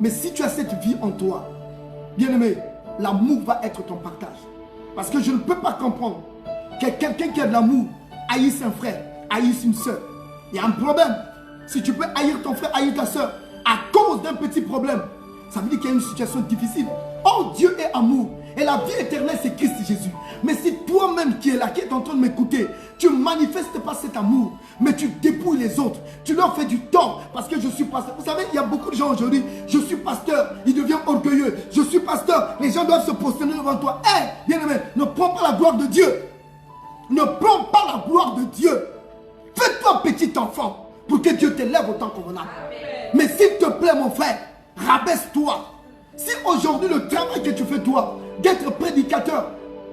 Mais si tu as cette vie en toi, bien-aimé, l'amour va être ton partage. Parce que je ne peux pas comprendre que quelqu'un qui a de l'amour haïsse un frère, haïsse une soeur. Il y a un problème. Si tu peux haïr ton frère, haïr ta soeur à cause d'un petit problème, ça veut dire qu'il y a une situation difficile. Oh, Dieu est amour. Et la vie éternelle, c'est Christ Jésus. Mais si toi-même qui es là, qui est en train de m'écouter, tu ne manifestes pas cet amour, mais tu dépouilles les autres, tu leur fais du tort parce que je suis pasteur. Vous savez, il y a beaucoup de gens aujourd'hui, je suis pasteur, ils deviennent orgueilleux. Je suis pasteur, les gens doivent se prosterner devant toi. Hé, bien-aimé, ne prends pas la gloire de Dieu. Ne prends pas la gloire de Dieu. Fais-toi petit enfant pour que Dieu t'élève autant convenable. Mais s'il te plaît, mon frère, rabaisse-toi. Si aujourd'hui le travail que tu fais toi, d'être prédicateur,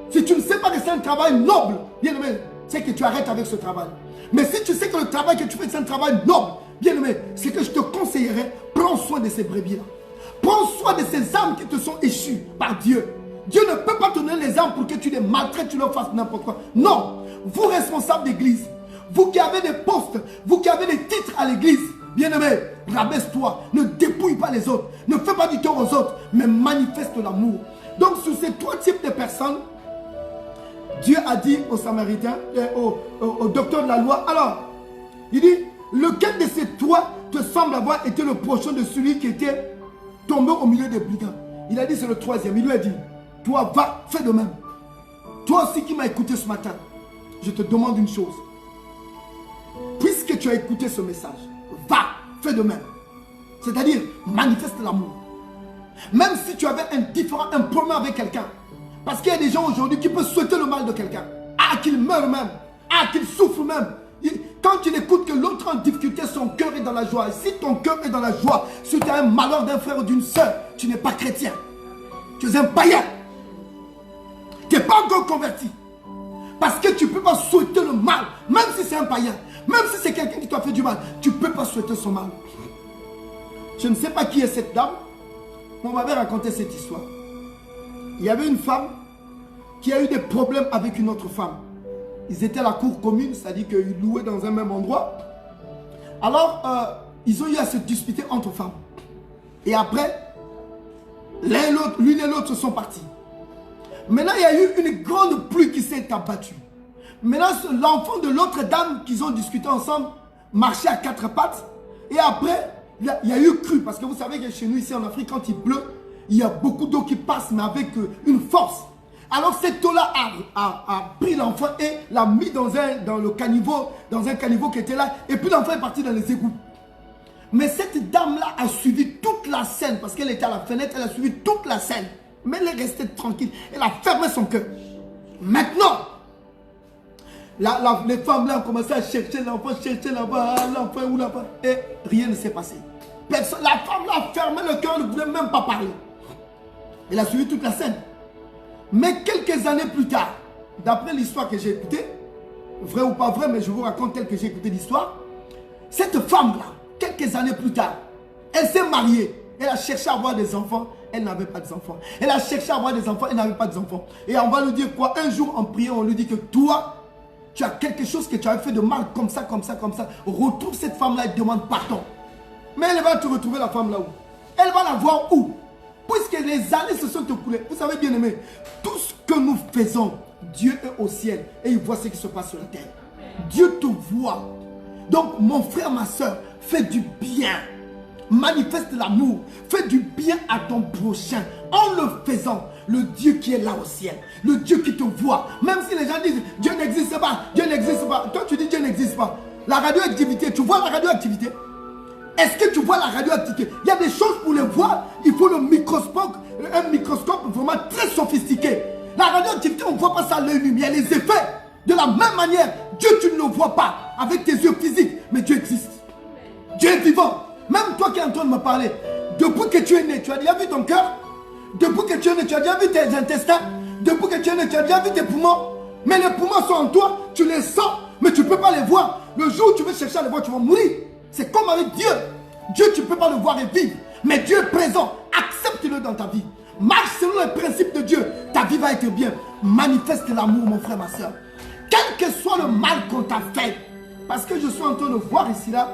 si tu ne sais pas que c'est un travail noble, bien aimé, c'est que tu arrêtes avec ce travail. Mais si tu sais que le travail que tu fais c'est un travail noble, bien aimé, c'est que je te conseillerais, prends soin de ces brebis-là. Prends soin de ces âmes qui te sont échues par Dieu. Dieu ne peut pas te donner les âmes pour que tu les maltraites, tu leur fasses n'importe quoi. Non, vous responsables d'église, vous qui avez des postes, vous qui avez des titres à l'église, bien-aimé, rabaisse-toi, ne dépouille pas les autres, ne fais pas du tort aux autres, mais manifeste l'amour. Donc sur ces trois types de personnes, Dieu a dit aux Samaritains, au docteur de la loi, alors, il dit, lequel de ces trois te semble avoir été le prochain de celui qui était tombé au milieu des brigands? Il a dit, c'est le troisième. Il lui a dit, toi, va, fais de même. Toi aussi qui m'as écouté ce matin, je te demande une chose. Puisque tu as écouté ce message, va, fais de même. C'est-à-dire, manifeste l'amour. Même si tu avais un problème avec quelqu'un. Parce qu'il y a des gens aujourd'hui qui peuvent souhaiter le mal de quelqu'un. Ah, qu'il meure même. Ah, qu'il souffre même. Quand tu n'écoutes que l'autre en difficulté, son cœur est dans la joie. Et si ton cœur est dans la joie, si tu as un malheur d'un frère ou d'une soeur, tu n'es pas chrétien. Tu es un païen. Tu n'es pas encore converti. Parce que tu ne peux pas souhaiter le mal. Même si c'est un païen. Même si c'est quelqu'un qui t'a fait du mal. Tu ne peux pas souhaiter son mal. Je ne sais pas qui est cette dame. On m'avait raconté cette histoire. Il y avait une femme qui a eu des problèmes avec une autre femme. Ils étaient à la cour commune, c'est-à-dire qu'ils louaient dans un même endroit. Alors, ils ont eu à se disputer entre femmes. Et après, l'une et l'autre se sont partis. Maintenant, il y a eu une grande pluie qui s'est abattue. Maintenant, l'enfant de l'autre dame qu'ils ont discuté ensemble marchait à quatre pattes. Et après, il y a eu crue. Parce que vous savez que chez nous, ici en Afrique, quand il pleut, il y a beaucoup d'eau qui passe, mais avec une force. Alors cette eau-là a pris l'enfant et l'a mis dans un caniveau qui était là. Et puis l'enfant est parti dans les égouts. Mais cette dame-là a suivi toute la scène. Parce qu'elle était à la fenêtre, elle a suivi toute la scène. Mais elle est restée tranquille. Elle a fermé son cœur. Maintenant, les femmes là ont commencé à chercher l'enfant, chercher là-bas, l'enfant où là-bas. Et rien ne s'est passé. La femme là a fermé le cœur, elle ne voulait même pas parler. Elle a suivi toute la scène. Mais quelques années plus tard, d'après l'histoire que j'ai écoutée, vrai ou pas vrai, mais je vous raconte telle que j'ai écouté l'histoire, cette femme-là, quelques années plus tard, elle s'est mariée. Elle a cherché à avoir des enfants, elle n'avait pas d'enfants. Elle a cherché à avoir des enfants, elle n'avait pas d'enfants. Et on va lui dire quoi? Un jour en priant, on lui dit que toi, tu as quelque chose que tu avais fait de mal, comme ça, comme ça, comme ça. Retrouve cette femme-là et demande pardon. Mais elle va te retrouver la femme là où? Elle va la voir où? Puisque les années se sont écoulées. Vous savez bien aimé, tout ce que nous faisons, Dieu est au ciel et il voit ce qui se passe sur la terre. Dieu te voit. Donc mon frère, ma soeur, fais du bien. Manifeste l'amour. Fais du bien à ton prochain. En le faisant, le Dieu qui est là au ciel, le Dieu qui te voit. Même si les gens disent Dieu n'existe pas, Dieu n'existe pas. Toi tu dis Dieu n'existe pas. La radioactivité, tu vois la radioactivité? Est-ce que tu vois la radioactivité? Il y a des choses pour les voir, il faut un microscope vraiment très sophistiqué. La radioactivité, on ne voit pas ça à l'œil nu, mais il y a les effets. De la même manière, Dieu, tu ne le vois pas avec tes yeux physiques, mais Dieu existe. Dieu est vivant. Même toi qui es en train de me parler, depuis que tu es né, tu as déjà vu ton cœur? Depuis que tu es né, tu as déjà vu tes intestins? Depuis que tu es né, tu as déjà vu tes poumons? Mais les poumons sont en toi, tu les sens, mais tu ne peux pas les voir. Le jour où tu veux chercher à les voir, tu vas mourir. C'est comme avec Dieu. Dieu, tu ne peux pas le voir et vivre. Mais Dieu est présent. Accepte-le dans ta vie. Marche selon les principes de Dieu. Ta vie va être bien. Manifeste l'amour, mon frère, ma soeur. Quel que soit le mal qu'on t'a fait. Parce que je suis en train de voir ici, là,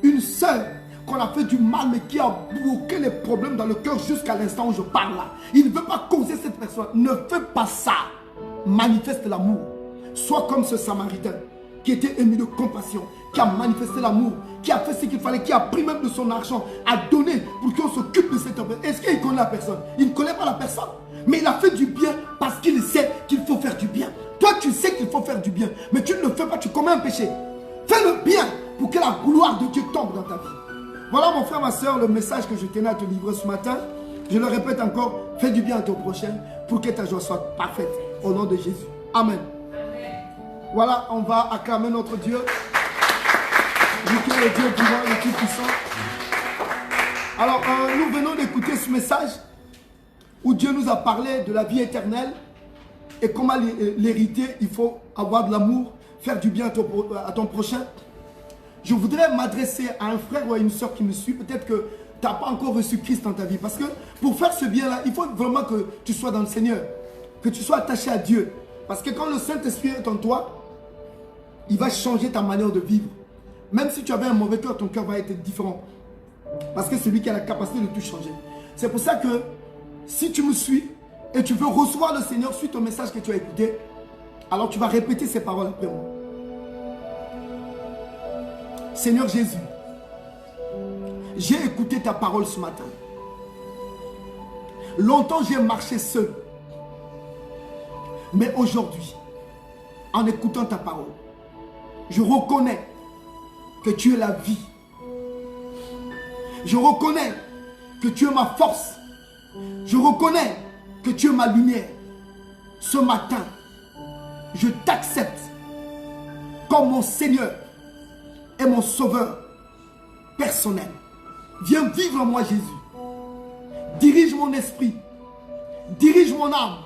une soeur qu'on a fait du mal, mais qui a bloqué les problèmes dans le cœur jusqu'à l'instant où je parle là. Il ne veut pas causer cette personne. Ne fais pas ça. Manifeste l'amour. Sois comme ce Samaritain qui était ému de compassion, qui a manifesté l'amour, qui a fait ce qu'il fallait, qui a pris même de son argent, a donné pour qu'on s'occupe de cette personne. Est-ce qu'il connaît la personne? Il ne connaît pas la personne. Mais il a fait du bien parce qu'il sait qu'il faut faire du bien. Toi, tu sais qu'il faut faire du bien, mais tu ne le fais pas, tu commets un péché. Fais le bien pour que la gloire de Dieu tombe dans ta vie. Voilà mon frère, ma soeur, le message que je tenais à te livrer ce matin. Je le répète encore, fais du bien à ton prochain pour que ta joie soit parfaite. Au nom de Jésus. Amen. Voilà, on va acclamer notre Dieu. Lui qui est le Dieu vivant, le Dieu puissant. Alors, nous venons d'écouter ce message où Dieu nous a parlé de la vie éternelle et comment l'hériter. Il faut avoir de l'amour, faire du bien à ton prochain. Je voudrais m'adresser à un frère ou à une soeur qui me suit. Peut-être que tu n'as pas encore reçu Christ dans ta vie. Parce que pour faire ce bien-là, il faut vraiment que tu sois dans le Seigneur. Que tu sois attaché à Dieu. Parce que quand le Saint-Esprit est en toi, il va changer ta manière de vivre. Même si tu avais un mauvais cœur, ton cœur va être différent. Parce que c'est lui qui a la capacité de tout changer. C'est pour ça que si tu me suis et tu veux recevoir le Seigneur suite au message que tu as écouté, alors tu vas répéter ces paroles après moi. Seigneur Jésus, j'ai écouté ta parole ce matin. Longtemps j'ai marché seul. Mais aujourd'hui, en écoutant ta parole, je reconnais que tu es la vie. Je reconnais que tu es ma force. Je reconnais que tu es ma lumière. Ce matin, je t'accepte comme mon Seigneur et mon Sauveur personnel. Viens vivre en moi, Jésus. Dirige mon esprit. Dirige mon âme.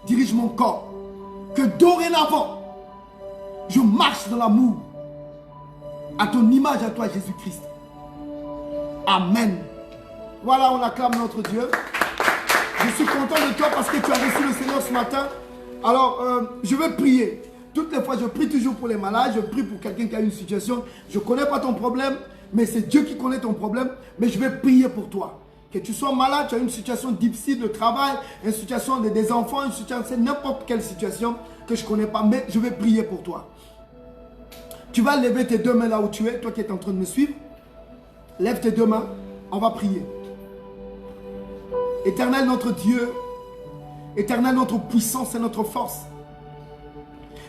Dirige mon corps. Que dorénavant, je marche dans l'amour. À ton image, à toi, Jésus-Christ. Amen. Voilà, on acclame notre Dieu. Je suis content de toi parce que tu as reçu le Seigneur ce matin. Alors, je vais prier. Toutes les fois, je prie toujours pour les malades. Je prie pour quelqu'un qui a une situation. Je ne connais pas ton problème, mais c'est Dieu qui connaît ton problème. Mais je vais prier pour toi. Que tu sois malade, tu as une situation difficile de travail, une situation des enfants, une situation, n'importe quelle situation que je ne connais pas, mais je vais prier pour toi. Tu vas lever tes deux mains là où tu es, toi qui es en train de me suivre. Lève tes deux mains, on va prier. Éternel notre Dieu, Éternel notre puissance et notre force.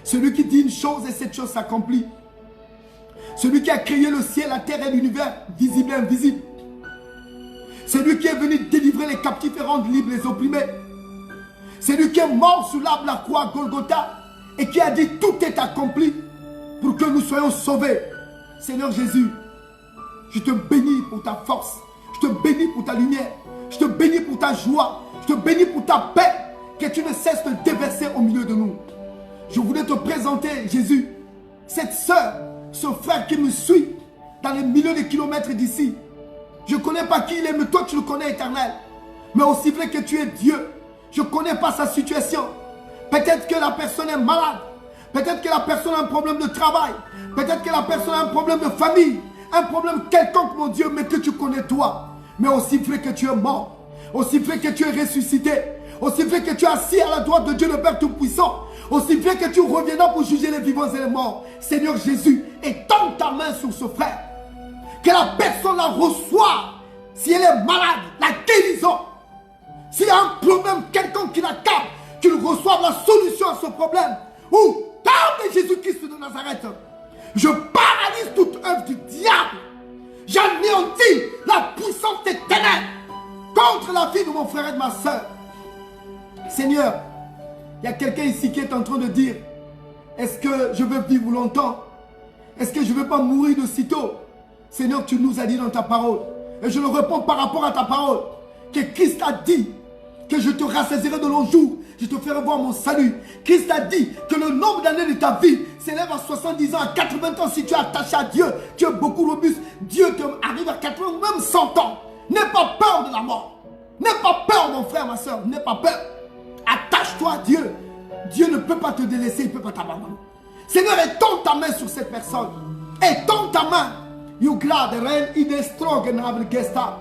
Celui qui dit une chose et cette chose s'accomplit. Celui qui a créé le ciel, la terre et l'univers, visible et invisible. C'est lui qui est venu délivrer les captifs et rendre libres les opprimés. C'est lui qui est mort sous l'arbre la croix Golgotha et qui a dit tout est accompli pour que nous soyons sauvés. Seigneur Jésus, je te bénis pour ta force. Je te bénis pour ta lumière. Je te bénis pour ta joie. Je te bénis pour ta paix que tu ne cesses de déverser au milieu de nous. Je voulais te présenter, Jésus, cette soeur, ce frère qui me suit dans les milliers de kilomètres d'ici. Je ne connais pas qui il est, mais toi tu le connais, Éternel. Mais aussi vrai que tu es Dieu, je ne connais pas sa situation. Peut-être que la personne est malade. Peut-être que la personne a un problème de travail. Peut-être que la personne a un problème de famille. Un problème quelconque, mon Dieu, mais que tu connais toi. Mais aussi vrai que tu es mort. Aussi vrai que tu es ressuscité. Aussi vrai que tu es assis à la droite de Dieu le Père Tout-Puissant. Aussi vrai que tu reviendras pour juger les vivants et les morts. Seigneur Jésus, étends ta main sur ce frère. Que la personne la reçoit. Si elle est malade, la guérison. S'il y a un problème quelconque qui l'accable, qu'il reçoive la solution à ce problème. Ou, nom de Jésus-Christ de Nazareth, je paralyse toute œuvre du diable. J'anéantis la puissance des ténèbres contre la vie de mon frère et de ma soeur. Seigneur, il y a quelqu'un ici qui est en train de dire, est-ce que je veux vivre longtemps? Est-ce que je ne veux pas mourir de sitôt? Seigneur, tu nous as dit dans ta parole, et je le réponds par rapport à ta parole, que Christ a dit que je te rassasirai de longs jours, je te ferai voir mon salut. Christ a dit que le nombre d'années de ta vie s'élève à 70 ans, à 80 ans. Si tu es attaché à Dieu, tu es beaucoup robuste. Dieu arrive à 80, même 100 ans. N'aie pas peur de la mort. N'aie pas peur, mon frère, ma soeur. N'aie pas peur. Attache-toi à Dieu. Dieu ne peut pas te délaisser, il ne peut pas t'abandonner. Seigneur, étends ta main sur cette personne. Étends ta main. You glad rein i det strogenabel gesta.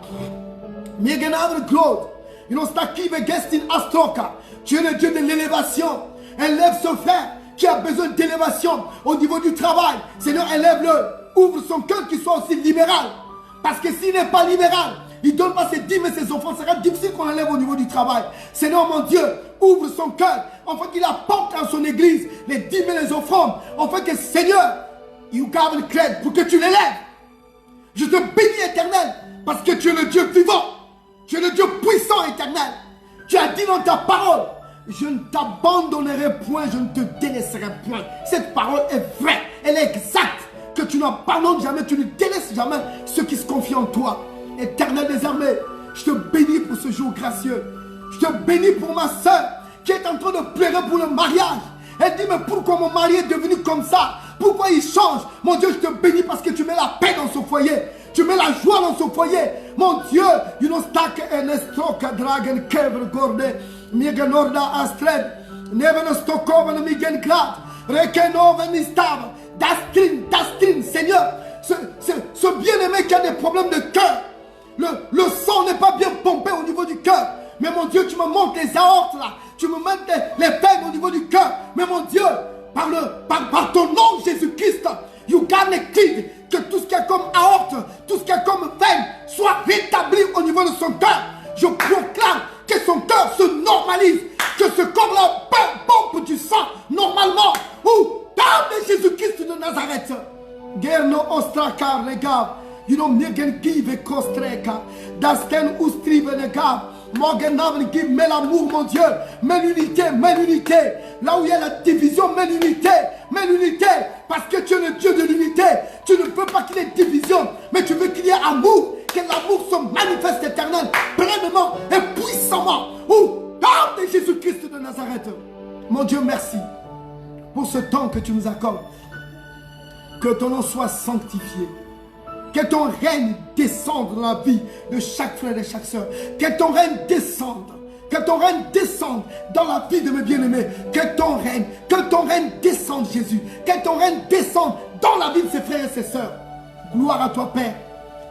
Megenabel glod. You know, stakive gestin astroka. Tu es le Dieu de l'élévation. Élève ce frère qui a besoin d'élévation au niveau du travail. Seigneur, élève-le. Ouvre son cœur qu'il soit aussi libéral. Parce que s'il n'est pas libéral, il ne donne pas ses dîmes et ses offrandes. Ça sera difficile qu'on élève au niveau du travail. Seigneur, mon Dieu, ouvre son cœur. Afin qu'il apporte à son église les dîmes et les offrandes. Afin que, Seigneur, you garde le crédit pour que tu l'élèves. Je te bénis, éternel, parce que tu es le Dieu vivant. Tu es le Dieu puissant, éternel. Tu as dit dans ta parole, je ne t'abandonnerai point, je ne te délaisserai point. Cette parole est vraie, elle est exacte. Que tu n'abandonnes jamais, tu ne délaisses jamais ceux qui se confient en toi. Éternel des armées, je te bénis pour ce jour gracieux. Je te bénis pour ma soeur qui est en train de pleurer pour le mariage. Elle dit, mais pourquoi mon mari est devenu comme ça? Pourquoi il change? Mon Dieu, je te bénis parce que tu mets la paix dans son foyer. Tu mets la joie dans son foyer. Mon Dieu, you know, stack en estroka dragon kever gorde. Migen orda astred. Neven stokoven migen grad. Rekenoven istab. Dastrin, Seigneur. Ce bien-aimé qui a des problèmes de cœur. Le sang n'est pas bien pompé au niveau du cœur. Mais mon Dieu, tu me montres les aortes là. Tu me mets les veines au niveau du cœur. Mais mon Dieu, par ton nom Jésus-Christ, you got the kid, que tout ce qui est comme aorte, tout ce qui est comme veine, soit rétabli au niveau de son cœur. Je proclame que son cœur se normalise, que ce corps-là pompe du sang normalement. Ou dans de Jésus-Christ de Nazareth. Gerno ostrakar regab, you know megen kive kostreka, dasten ustrive negab. Mets l'amour, mon Dieu, mets l'unité. Là où il y a la division, mets l'unité. Parce que tu es le Dieu de l'unité. Tu ne veux pas qu'il y ait division, mais tu veux qu'il y ait amour. Que l'amour se manifeste, éternel, pleinement et puissamment. Au nom de Jésus-Christ de Nazareth. Mon Dieu, merci pour ce temps que tu nous accordes. Que ton nom soit sanctifié. Que ton règne descende dans la vie de chaque frère et chaque soeur. Que ton règne descende. Que ton règne descende dans la vie de mes bien-aimés. Que ton règne descende, Jésus. Que ton règne descende dans la vie de ses frères et ses sœurs. Gloire à toi, Père.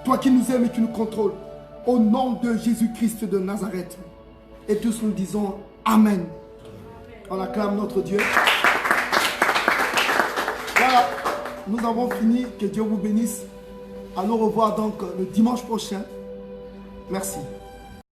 Toi qui nous aimes et qui nous contrôles. Au nom de Jésus-Christ de Nazareth. Et tous nous disons Amen. On acclame notre Dieu. Voilà, nous avons fini. Que Dieu vous bénisse. À nous revoir donc le dimanche prochain. Merci.